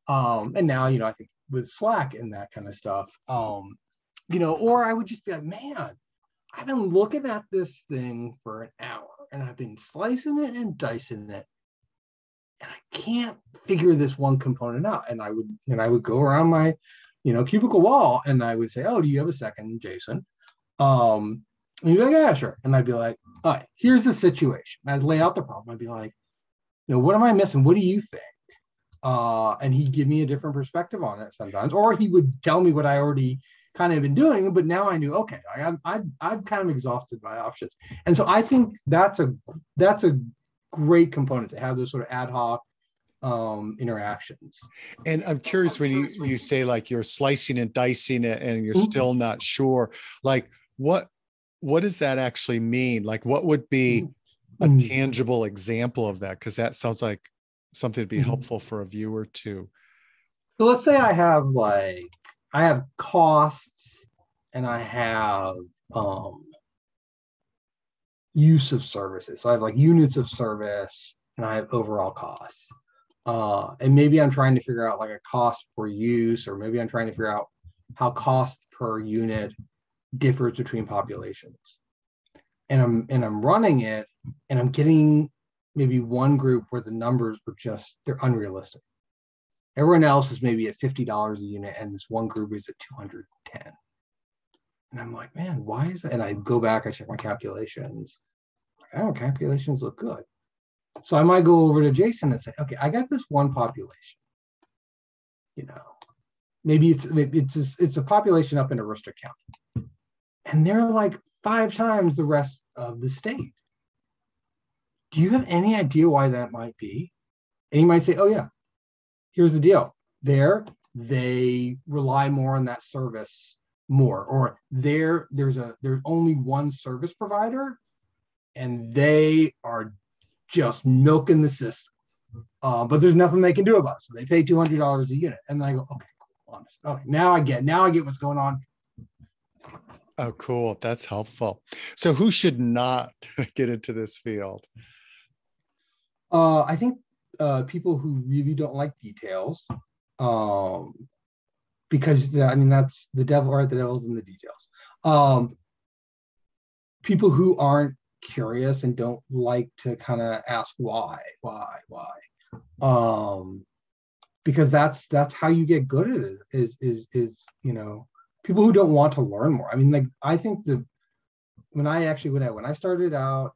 [SPEAKER 2] And now, I think with Slack and that kind of stuff, or I would just be like, man, I've been looking at this thing for an hour and I've been slicing it and dicing it, and I can't figure this one component out. And I would go around my, cubicle wall, and I would say, oh, do you have a second, Jason? And he'd be like, yeah, sure. And I'd be like, all right, here's the situation. And I'd lay out the problem. I'd be like, what am I missing? What do you think? And he'd give me a different perspective on it sometimes, or he would tell me what I already kind of been doing, but now I knew, okay, I've kind of exhausted my options. And so I think that's a great component to have those sort of ad hoc interactions.
[SPEAKER 1] And I'm curious, when you say like you're slicing and dicing it and you're still not sure, like what does that actually mean? Like, what would be a tangible example of that? Because that sounds like something to be helpful for a viewer too.
[SPEAKER 2] So let's say I have costs, and I have use of services. So I have like units of service, and I have overall costs. And maybe I'm trying to figure out like a cost per use, or maybe I'm trying to figure out how cost per unit differs between populations. I'm running it, and I'm getting maybe one group where the numbers were just, they're unrealistic. Everyone else is maybe at $50 a unit, and this one group is at 210. And I'm like, man, why is that? And I go back, I check my calculations. Oh, calculations look good. So I might go over to Jason and say, okay, I got this one population. You know, maybe it's a population up in Aroostook County, and they're like 5 times the rest of the state. Do you have any idea why that might be? And you might say, oh yeah, here's the deal. They rely more on that service more, or there's only one service provider, and they are just milking the system. But there's nothing they can do about it. So they pay $200 a unit. And then I go, okay, cool, honest. Okay, now I get what's going on.
[SPEAKER 1] Oh, cool. That's helpful. So who should not get into this field?
[SPEAKER 2] I think people who really don't like details, because that's the devil, or the devil's in the details. People who aren't curious and don't like to kind of ask why, because that's how you get good at it. Is people who don't want to learn more. I mean, like, I think when I started out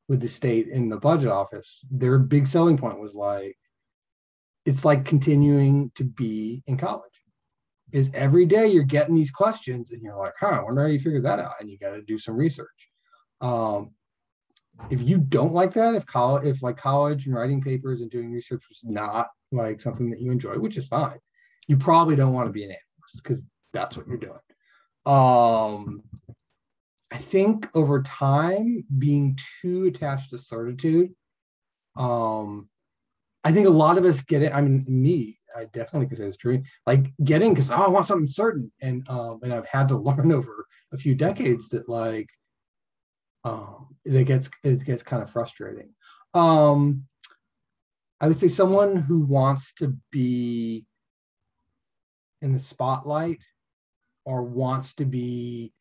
[SPEAKER 2] with the state in the budget office, their big selling point was like, it's like continuing to be in college. Is every day you're getting these questions and you're like, I wonder how you figured that out, and you got to do some research. If you don't like that, if college and writing papers and doing research was not like something that you enjoy, which is fine, you probably don't want to be an analyst, because that's what you're doing. I think over time, being too attached to certitude, I think a lot of us get it. I mean, me, I definitely could say it's true. Like, getting, because I want something certain, and I've had to learn over a few decades that, like, it gets kind of frustrating. I would say someone who wants to be in the spotlight, or wants to be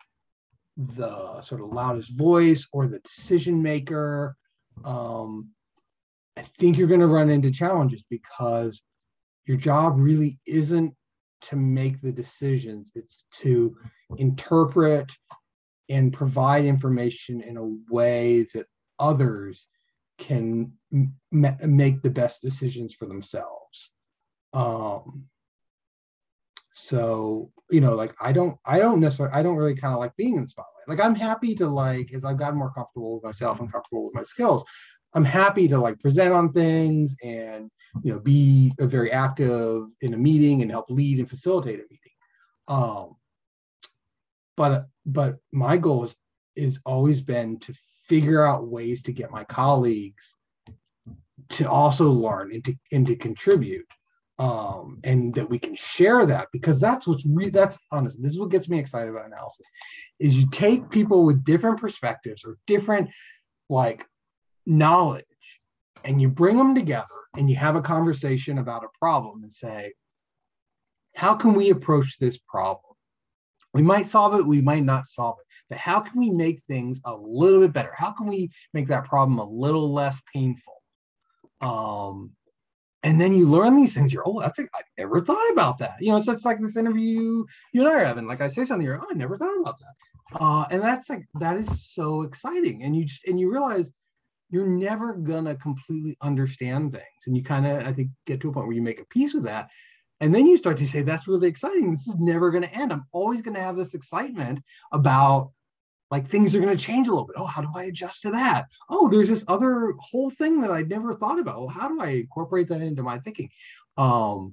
[SPEAKER 2] the sort of loudest voice or the decision maker, I think you're going to run into challenges, because your job really isn't to make the decisions. It's to interpret and provide information in a way that others can make the best decisions for themselves. So, like, I don't really kind of like being in the spotlight. Like, I'm happy to, like, as I've gotten more comfortable with myself and comfortable with my skills, I'm happy to, like, present on things and, be very active in a meeting and help lead and facilitate a meeting. But my goal is always been to figure out ways to get my colleagues to also learn and to contribute, and that we can share that, because that's honest. This is what gets me excited about analysis, is you take people with different perspectives or different, like, knowledge, and you bring them together and you have a conversation about a problem and say, how can we approach this problem? We might solve it, we might not solve it, but how can we make things a little bit better? How can we make that problem a little less painful? And then you learn these things. I never thought about that. It's like this interview you and I are having. Like, I say something, I never thought about that. And that is so exciting. And you realize you're never gonna completely understand things. And you kind of, I think, get to a point where you make a peace with that. And then you start to say, that's really exciting. This is never going to end. I'm always going to have this excitement about, like, things are going to change a little bit. Oh, how do I adjust to that? Oh, there's this other whole thing that I'd never thought about. Well, how do I incorporate that into my thinking? And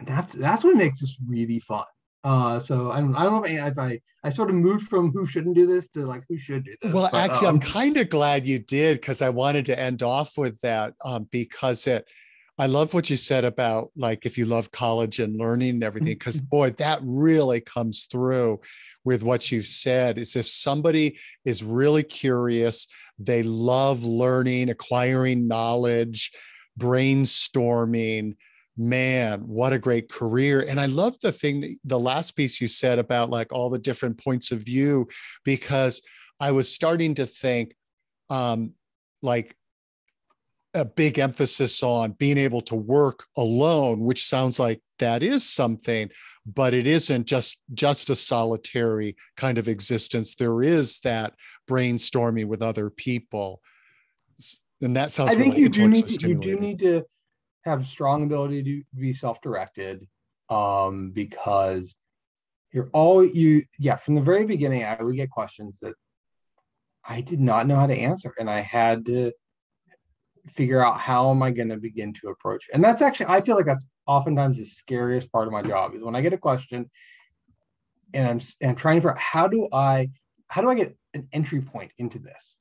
[SPEAKER 2] that's what makes this really fun. So I don't know if I sort of moved from who shouldn't do this to, like, who should do this.
[SPEAKER 1] Well, actually, I'm kind of glad you did, because I wanted to end off with that, because I love what you said about, like, if you love college and learning and everything, because boy, that really comes through with what you've said. Is if somebody is really curious, they love learning, acquiring knowledge, brainstorming, man, what a great career. And I love the last piece you said about, like, all the different points of view, because I was starting to think like a big emphasis on being able to work alone, which sounds like that is something, but it isn't just a solitary kind of existence. There is that brainstorming with other people. And that
[SPEAKER 2] I
[SPEAKER 1] sounds
[SPEAKER 2] think
[SPEAKER 1] really intellectually
[SPEAKER 2] you do
[SPEAKER 1] stimulating.
[SPEAKER 2] need to have strong ability to be self-directed, because you're all you yeah, from the very beginning I would get questions that I did not know how to answer, and I had to figure out how am I going to begin to approach it. And that's actually, I feel like that's oftentimes the scariest part of my job, is when I get a question and I'm trying to figure out how do I get an entry point into this,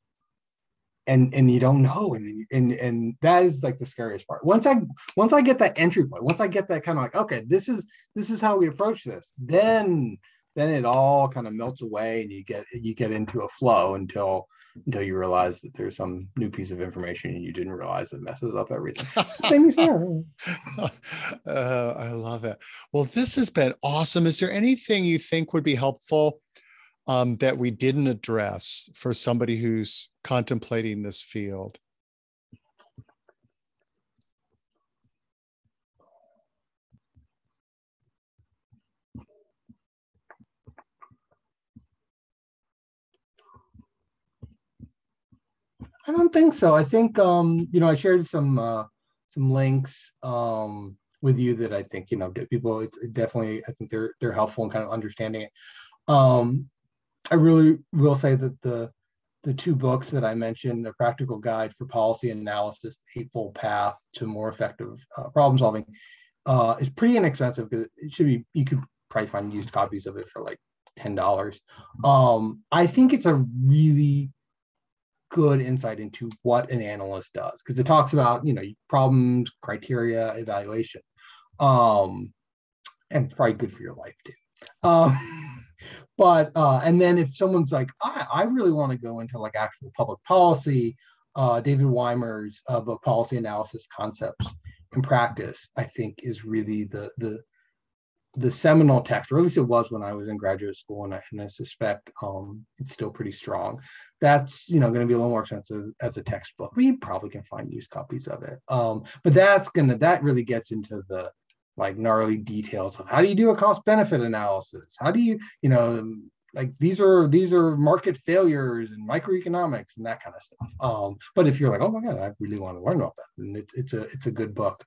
[SPEAKER 2] and you don't know, and that is like the scariest part. Once I get that entry point, once I get that kind of like, okay, this is how we approach this, then it all kind of melts away, and you get into a flow until you realize that there's some new piece of information and you didn't realize that messes up everything.
[SPEAKER 1] I love it. Well, this has been awesome. Is there anything you think would be helpful that we didn't address for somebody who's contemplating this field?
[SPEAKER 2] I don't think so. I think I shared some links with you that I think people. It's definitely, I think they're helpful in kind of understanding it. I really will say that the two books that I mentioned, A Practical Guide for Policy Analysis, The Eightfold Path to More Effective Problem Solving, is pretty inexpensive, because you could probably find used copies of it for like $10. I think it's a really good insight into what an analyst does, because it talks about problems, criteria, evaluation, and it's probably good for your life too. But and then if someone's like, I really want to go into like actual public policy, David Weimer's book Policy Analysis Concepts and Practice, I think, is really the seminal text, or at least it was when I was in graduate school, and I suspect it's still pretty strong. That's going to be a little more expensive as a textbook, but you probably can find used copies of it. But that really gets into the like gnarly details of how do you do a cost benefit analysis? How do you like these are market failures and microeconomics and that kind of stuff. But if you're like, oh my God, I really want to learn about that, then it's a good book.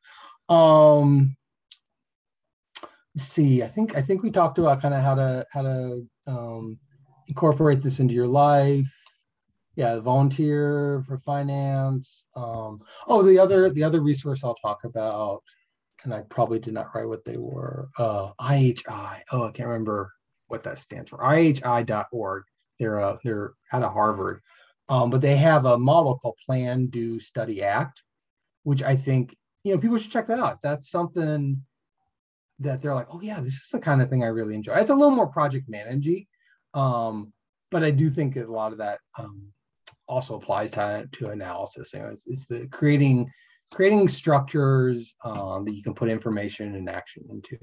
[SPEAKER 2] See, I think we talked about kind of how to incorporate this into your life. Yeah, volunteer for finance. The other resource I'll talk about, and I probably did not write what they were. IHI. Oh, I can't remember what that stands for. IHI.org. They're out of Harvard, but they have a model called Plan, Do, Study, Act, which I think people should check that out. That's something that they're like, oh yeah, this is the kind of thing I really enjoy. It's a little more project managey, but I do think that a lot of that also applies to analysis. It's the creating structures that you can put information and action into.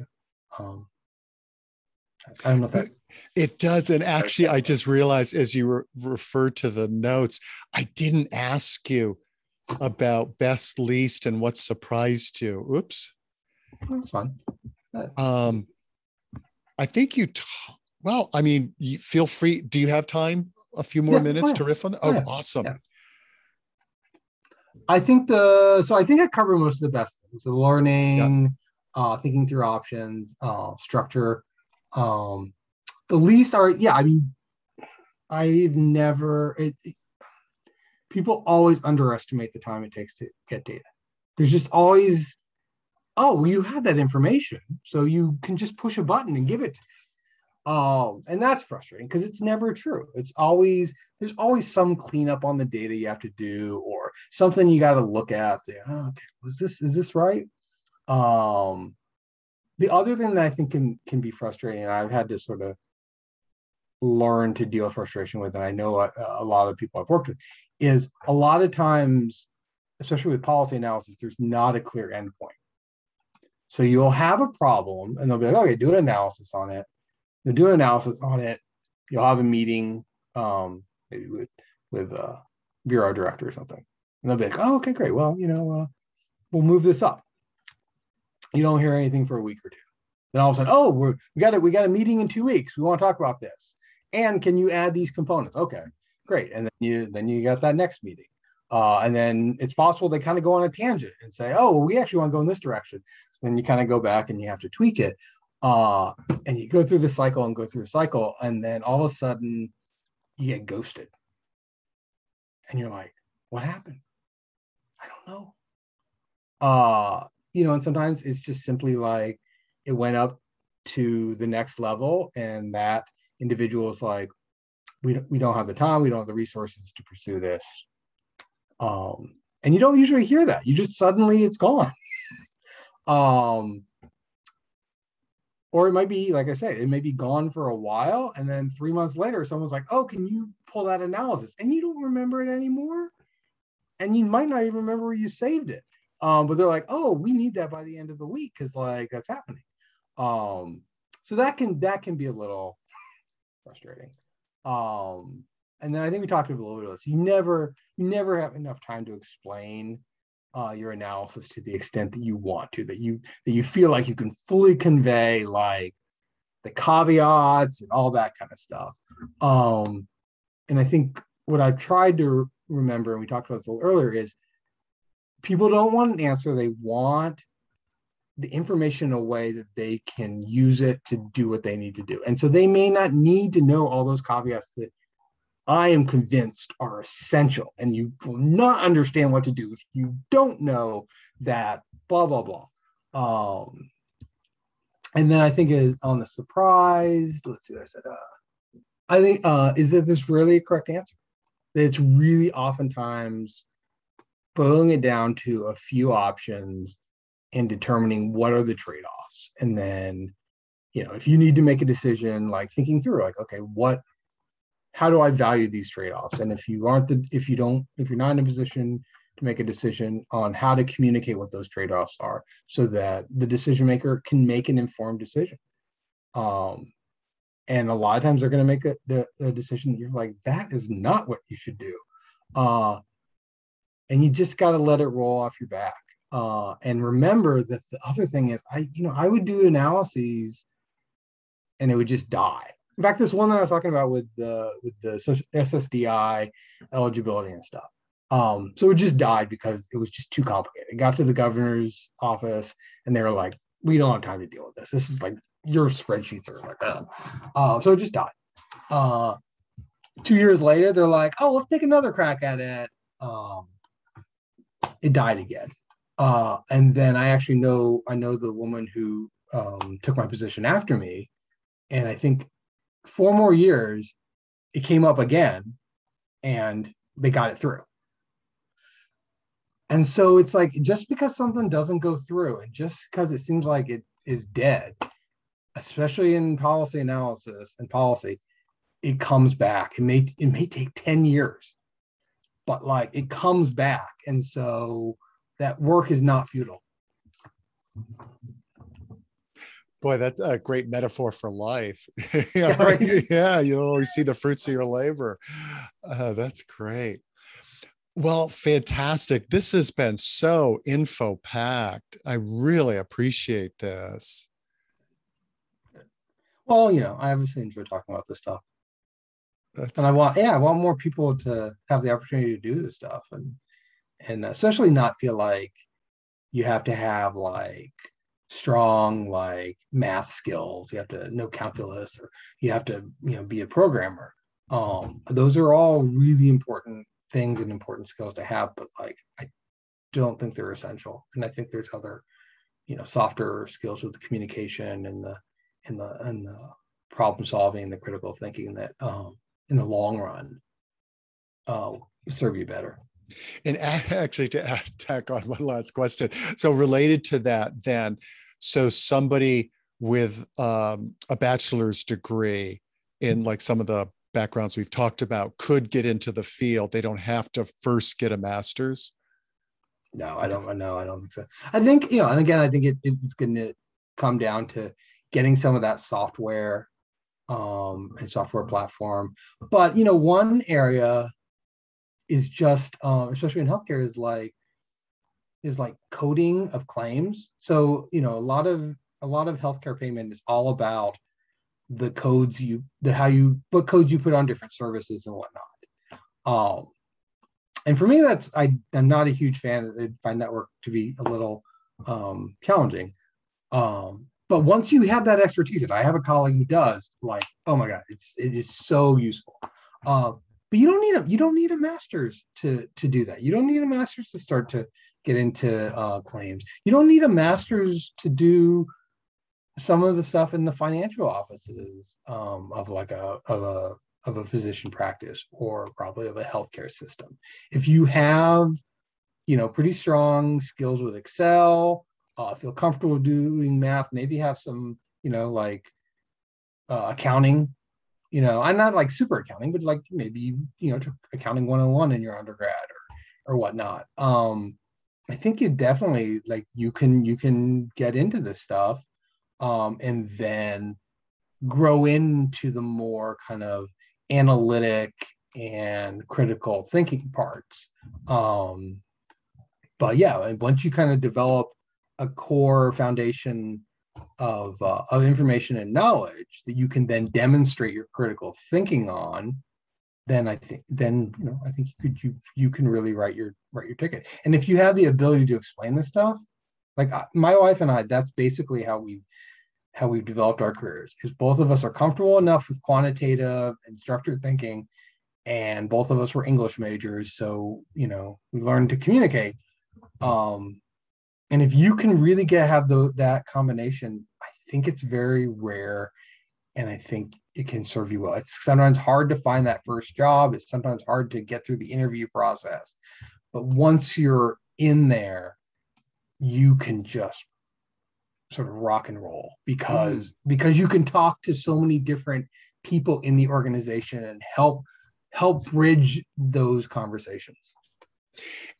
[SPEAKER 2] I don't know if that
[SPEAKER 1] it does. And actually, I just realized as you referred to the notes, I didn't ask you about best, least, and what surprised you. Oops.
[SPEAKER 2] That's fine.
[SPEAKER 1] I think well, I mean, you feel free. Do you have time? A few more minutes to riff on that? Oh, awesome. Yeah.
[SPEAKER 2] I think I covered most of the best things. So learning, thinking through options, structure. The least are, I mean, people always underestimate the time it takes to get data. There's just always, you have that information, so you can just push a button and give it. And that's frustrating because it's never true. There's always some cleanup on the data you have to do, or something you got to look at. Say, okay, is this right? The other thing that I think can be frustrating, and I've had to sort of learn to deal with frustration with, and I know a lot of people I've worked with, is a lot of times, especially with policy analysis, there's not a clear endpoint. So you'll have a problem, and they'll be like, okay, do an analysis on it. They'll do an analysis on it. You'll have a meeting. maybe with bureau director or something. And they'll be like, oh, okay, great. Well, we'll move this up. You don't hear anything for a week or two. Then all of a sudden, oh, we got a meeting in 2 weeks. We want to talk about this. And can you add these components? Okay, great. And then you got that next meeting. And then it's possible they kind of go on a tangent and say, oh, well, we actually want to go in this direction. Then you kind of go back and you have to tweak it. And you go through the cycle and go through a cycle. And then all of a sudden you get ghosted. And you're like, what happened? I don't know. And sometimes it's just simply like it went up to the next level, and that individual is like, we don't have the time, we don't have the resources to pursue this. And you don't usually hear that. You just suddenly it's gone. Or it might be, like I said, it may be gone for a while, and then 3 months later, someone's like, oh, can you pull that analysis? And you don't remember it anymore. And you might not even remember where you saved it. But they're like, oh, we need that by the end of the week because like that's happening. So that can be a little frustrating. And then I think we talked about a little bit of this. You never have enough time to explain your analysis to the extent that you want to, that you feel like you can fully convey like the caveats and all that kind of stuff. And I think what I've tried to remember, and we talked about this a little earlier, is people don't want an answer. They want the information in a way that they can use it to do what they need to do. And so they may not need to know all those caveats that I am convinced are essential. And you will not understand what to do if you don't know that blah, blah, blah. And then I think is on the surprise, let's see what I said. I think is that there's really a correct answer. That it's really oftentimes boiling it down to a few options and determining what are the trade-offs. And then, if you need to make a decision, like thinking through, like, okay, how do I value these trade-offs? And if you're not in a position to make a decision on how to communicate what those trade-offs are so that the decision maker can make an informed decision. And a lot of times they're going to make the decision that you're like, that is not what you should do. And you just got to let it roll off your back. And remember that the other thing is, I would do analyses and it would just die. In fact, this one that I was talking about with the SSDI eligibility and stuff. So it just died because it was just too complicated. It got to the governor's office and they were like, we don't have time to deal with this. This is like your spreadsheets are like that. So it just died. 2 years later, they're like, oh, let's take another crack at it. It died again. And then I know the woman who took my position after me. And I think 4 more years, it came up again and they got it through. And so it's like, just because something doesn't go through and just because it seems like it is dead, especially in policy analysis and policy, it comes back. It may take 10 years, but like it comes back. And so that work is not futile.
[SPEAKER 1] Boy, that's a great metaphor for life.
[SPEAKER 2] Yeah, right?
[SPEAKER 1] Yeah, you'll always see the fruits of your labor. That's great. Well, fantastic. This has been so info-packed. I really appreciate this.
[SPEAKER 2] Well, I obviously enjoy talking about this stuff. And I want more people to have the opportunity to do this stuff and especially not feel like you have to have like strong like math skills. You have to know calculus or you have to be a programmer. Those are all really important things and important skills to have, but like I don't think they're essential. And I think there's other softer skills with the communication and the problem solving and the critical thinking that in the long run serve you better.
[SPEAKER 1] And actually, to tack on one last question, so related to that, then, so somebody with a bachelor's degree in like some of the backgrounds we've talked about could get into the field. They don't have to first get a master's.
[SPEAKER 2] No, I don't think so. I think and again, I think it's going to come down to getting some of that software and software platform. But one area is just, especially in healthcare, is like coding of claims. So a lot of healthcare payment is all about the codes what codes you put on different services and whatnot. And for me, I'm not a huge fan. I find that work to be a little challenging. But once you have that expertise, and I have a colleague who does, like, oh my God, it is so useful. But you don't need a master's to do that. You don't need a master's to start to get into claims. You don't need a master's to do some of the stuff in the financial offices of a physician practice, or probably of a healthcare system. If you have pretty strong skills with Excel, feel comfortable doing math, maybe have some accounting. I'm not like super accounting, but like maybe took accounting 101 in your undergrad or whatnot. I think it definitely, like, you can get into this stuff, and then grow into the more kind of analytic and critical thinking parts. But yeah, once you kind of develop a core foundation of information and knowledge that you can then demonstrate your critical thinking on, then I think you can really write your ticket. And if you have the ability to explain this stuff, like my wife and I, that's basically how we've developed our careers, is both of us are comfortable enough with quantitative and structured thinking, and both of us were English majors, so we learned to communicate. And if you can really have that combination, I think it's very rare, and I think it can serve you well. It's sometimes hard to find that first job. It's sometimes hard to get through the interview process. But once you're in there, you can just sort of rock and roll, because you can talk to so many different people in the organization and help bridge those conversations.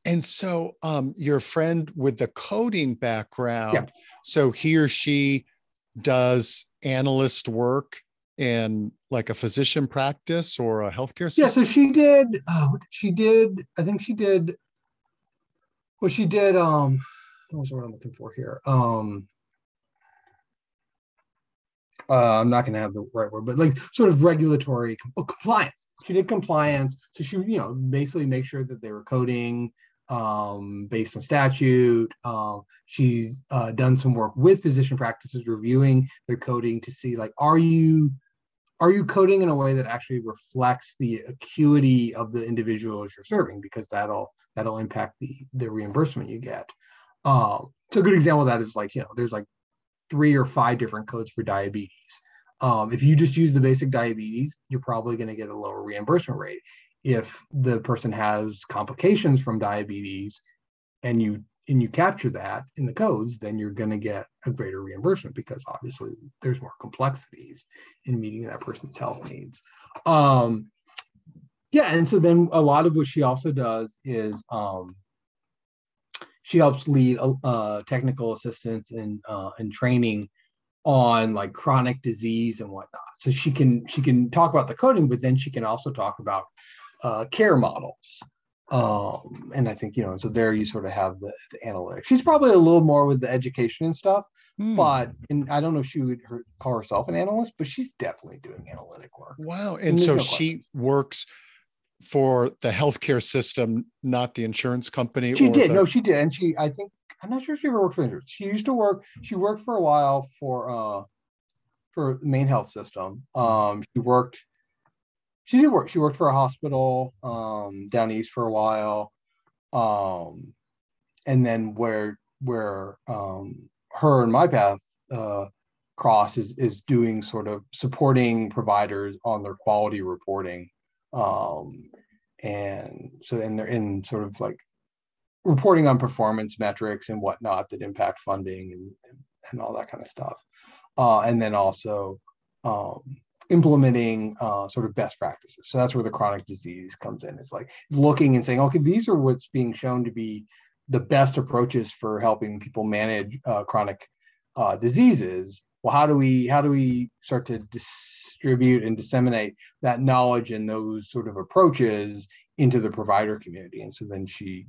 [SPEAKER 1] And so your friend with the coding background,
[SPEAKER 2] Yeah.
[SPEAKER 1] so he or she does analyst work in like a physician practice or a healthcare system?
[SPEAKER 2] Yeah, so she did, I think she did, what was the word I'm looking for here? I'm not going to have the right word, but like sort of regulatory compliance. She did compliance. So she, basically make sure that they were coding based on statute. She's done some work with physician practices, reviewing their coding to see, like, are you coding in a way that actually reflects the acuity of the individuals you're serving, because that'll impact the reimbursement you get. So a good example of that is, like, there's like 3 or 5 different codes for diabetes. If you just use the basic diabetes, you're probably going to get a lower reimbursement rate. If the person has complications from diabetes and you capture that in the codes, then you're going to get a greater reimbursement, because obviously there's more complexities in meeting that person's health needs. Yeah, and so then a lot of what she also does is she helps lead technical assistance and training on like chronic disease and whatnot. So she can talk about the coding, but then she can also talk about care models. And I think, so there you sort of have the analytics. She's probably a little more with the education and stuff, but I don't know if she would call herself an analyst, but she's definitely doing analytic work.
[SPEAKER 1] Wow. And so she works for the healthcare system, not the insurance company?
[SPEAKER 2] She did. No, she did. And I'm not sure if she ever worked for insurance. She worked for a while for the main health system. She worked for a hospital down east for a while. And then where her and my path cross is doing sort of supporting providers on their quality reporting. And they're in sort of like reporting on performance metrics and whatnot that impact funding and all that kind of stuff. And then also implementing sort of best practices. So that's where the chronic disease comes in. It's like looking and saying, okay, these are what's being shown to be the best approaches for helping people manage chronic diseases. well, how do we start to distribute and disseminate that knowledge and those sort of approaches into the provider community? And so then she,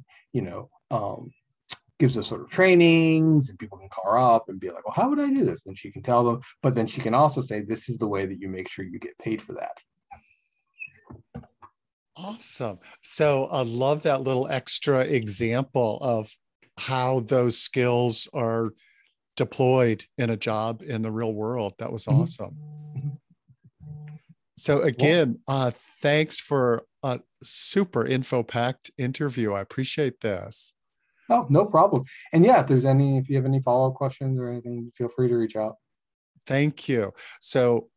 [SPEAKER 2] gives us sort of trainings, and people can call her up and be like, well, how would I do this? And she can tell them, but then she can also say, this is the way that you make sure you get paid for that.
[SPEAKER 1] Awesome. So I love that little extra example of how those skills are deployed in a job in the real world. That was awesome.
[SPEAKER 2] Mm-hmm.
[SPEAKER 1] So again, thanks for a super info-packed interview. I appreciate this.
[SPEAKER 2] Oh, no problem. And yeah, if you have any follow-up questions or anything, feel free to reach out.
[SPEAKER 1] Thank you. So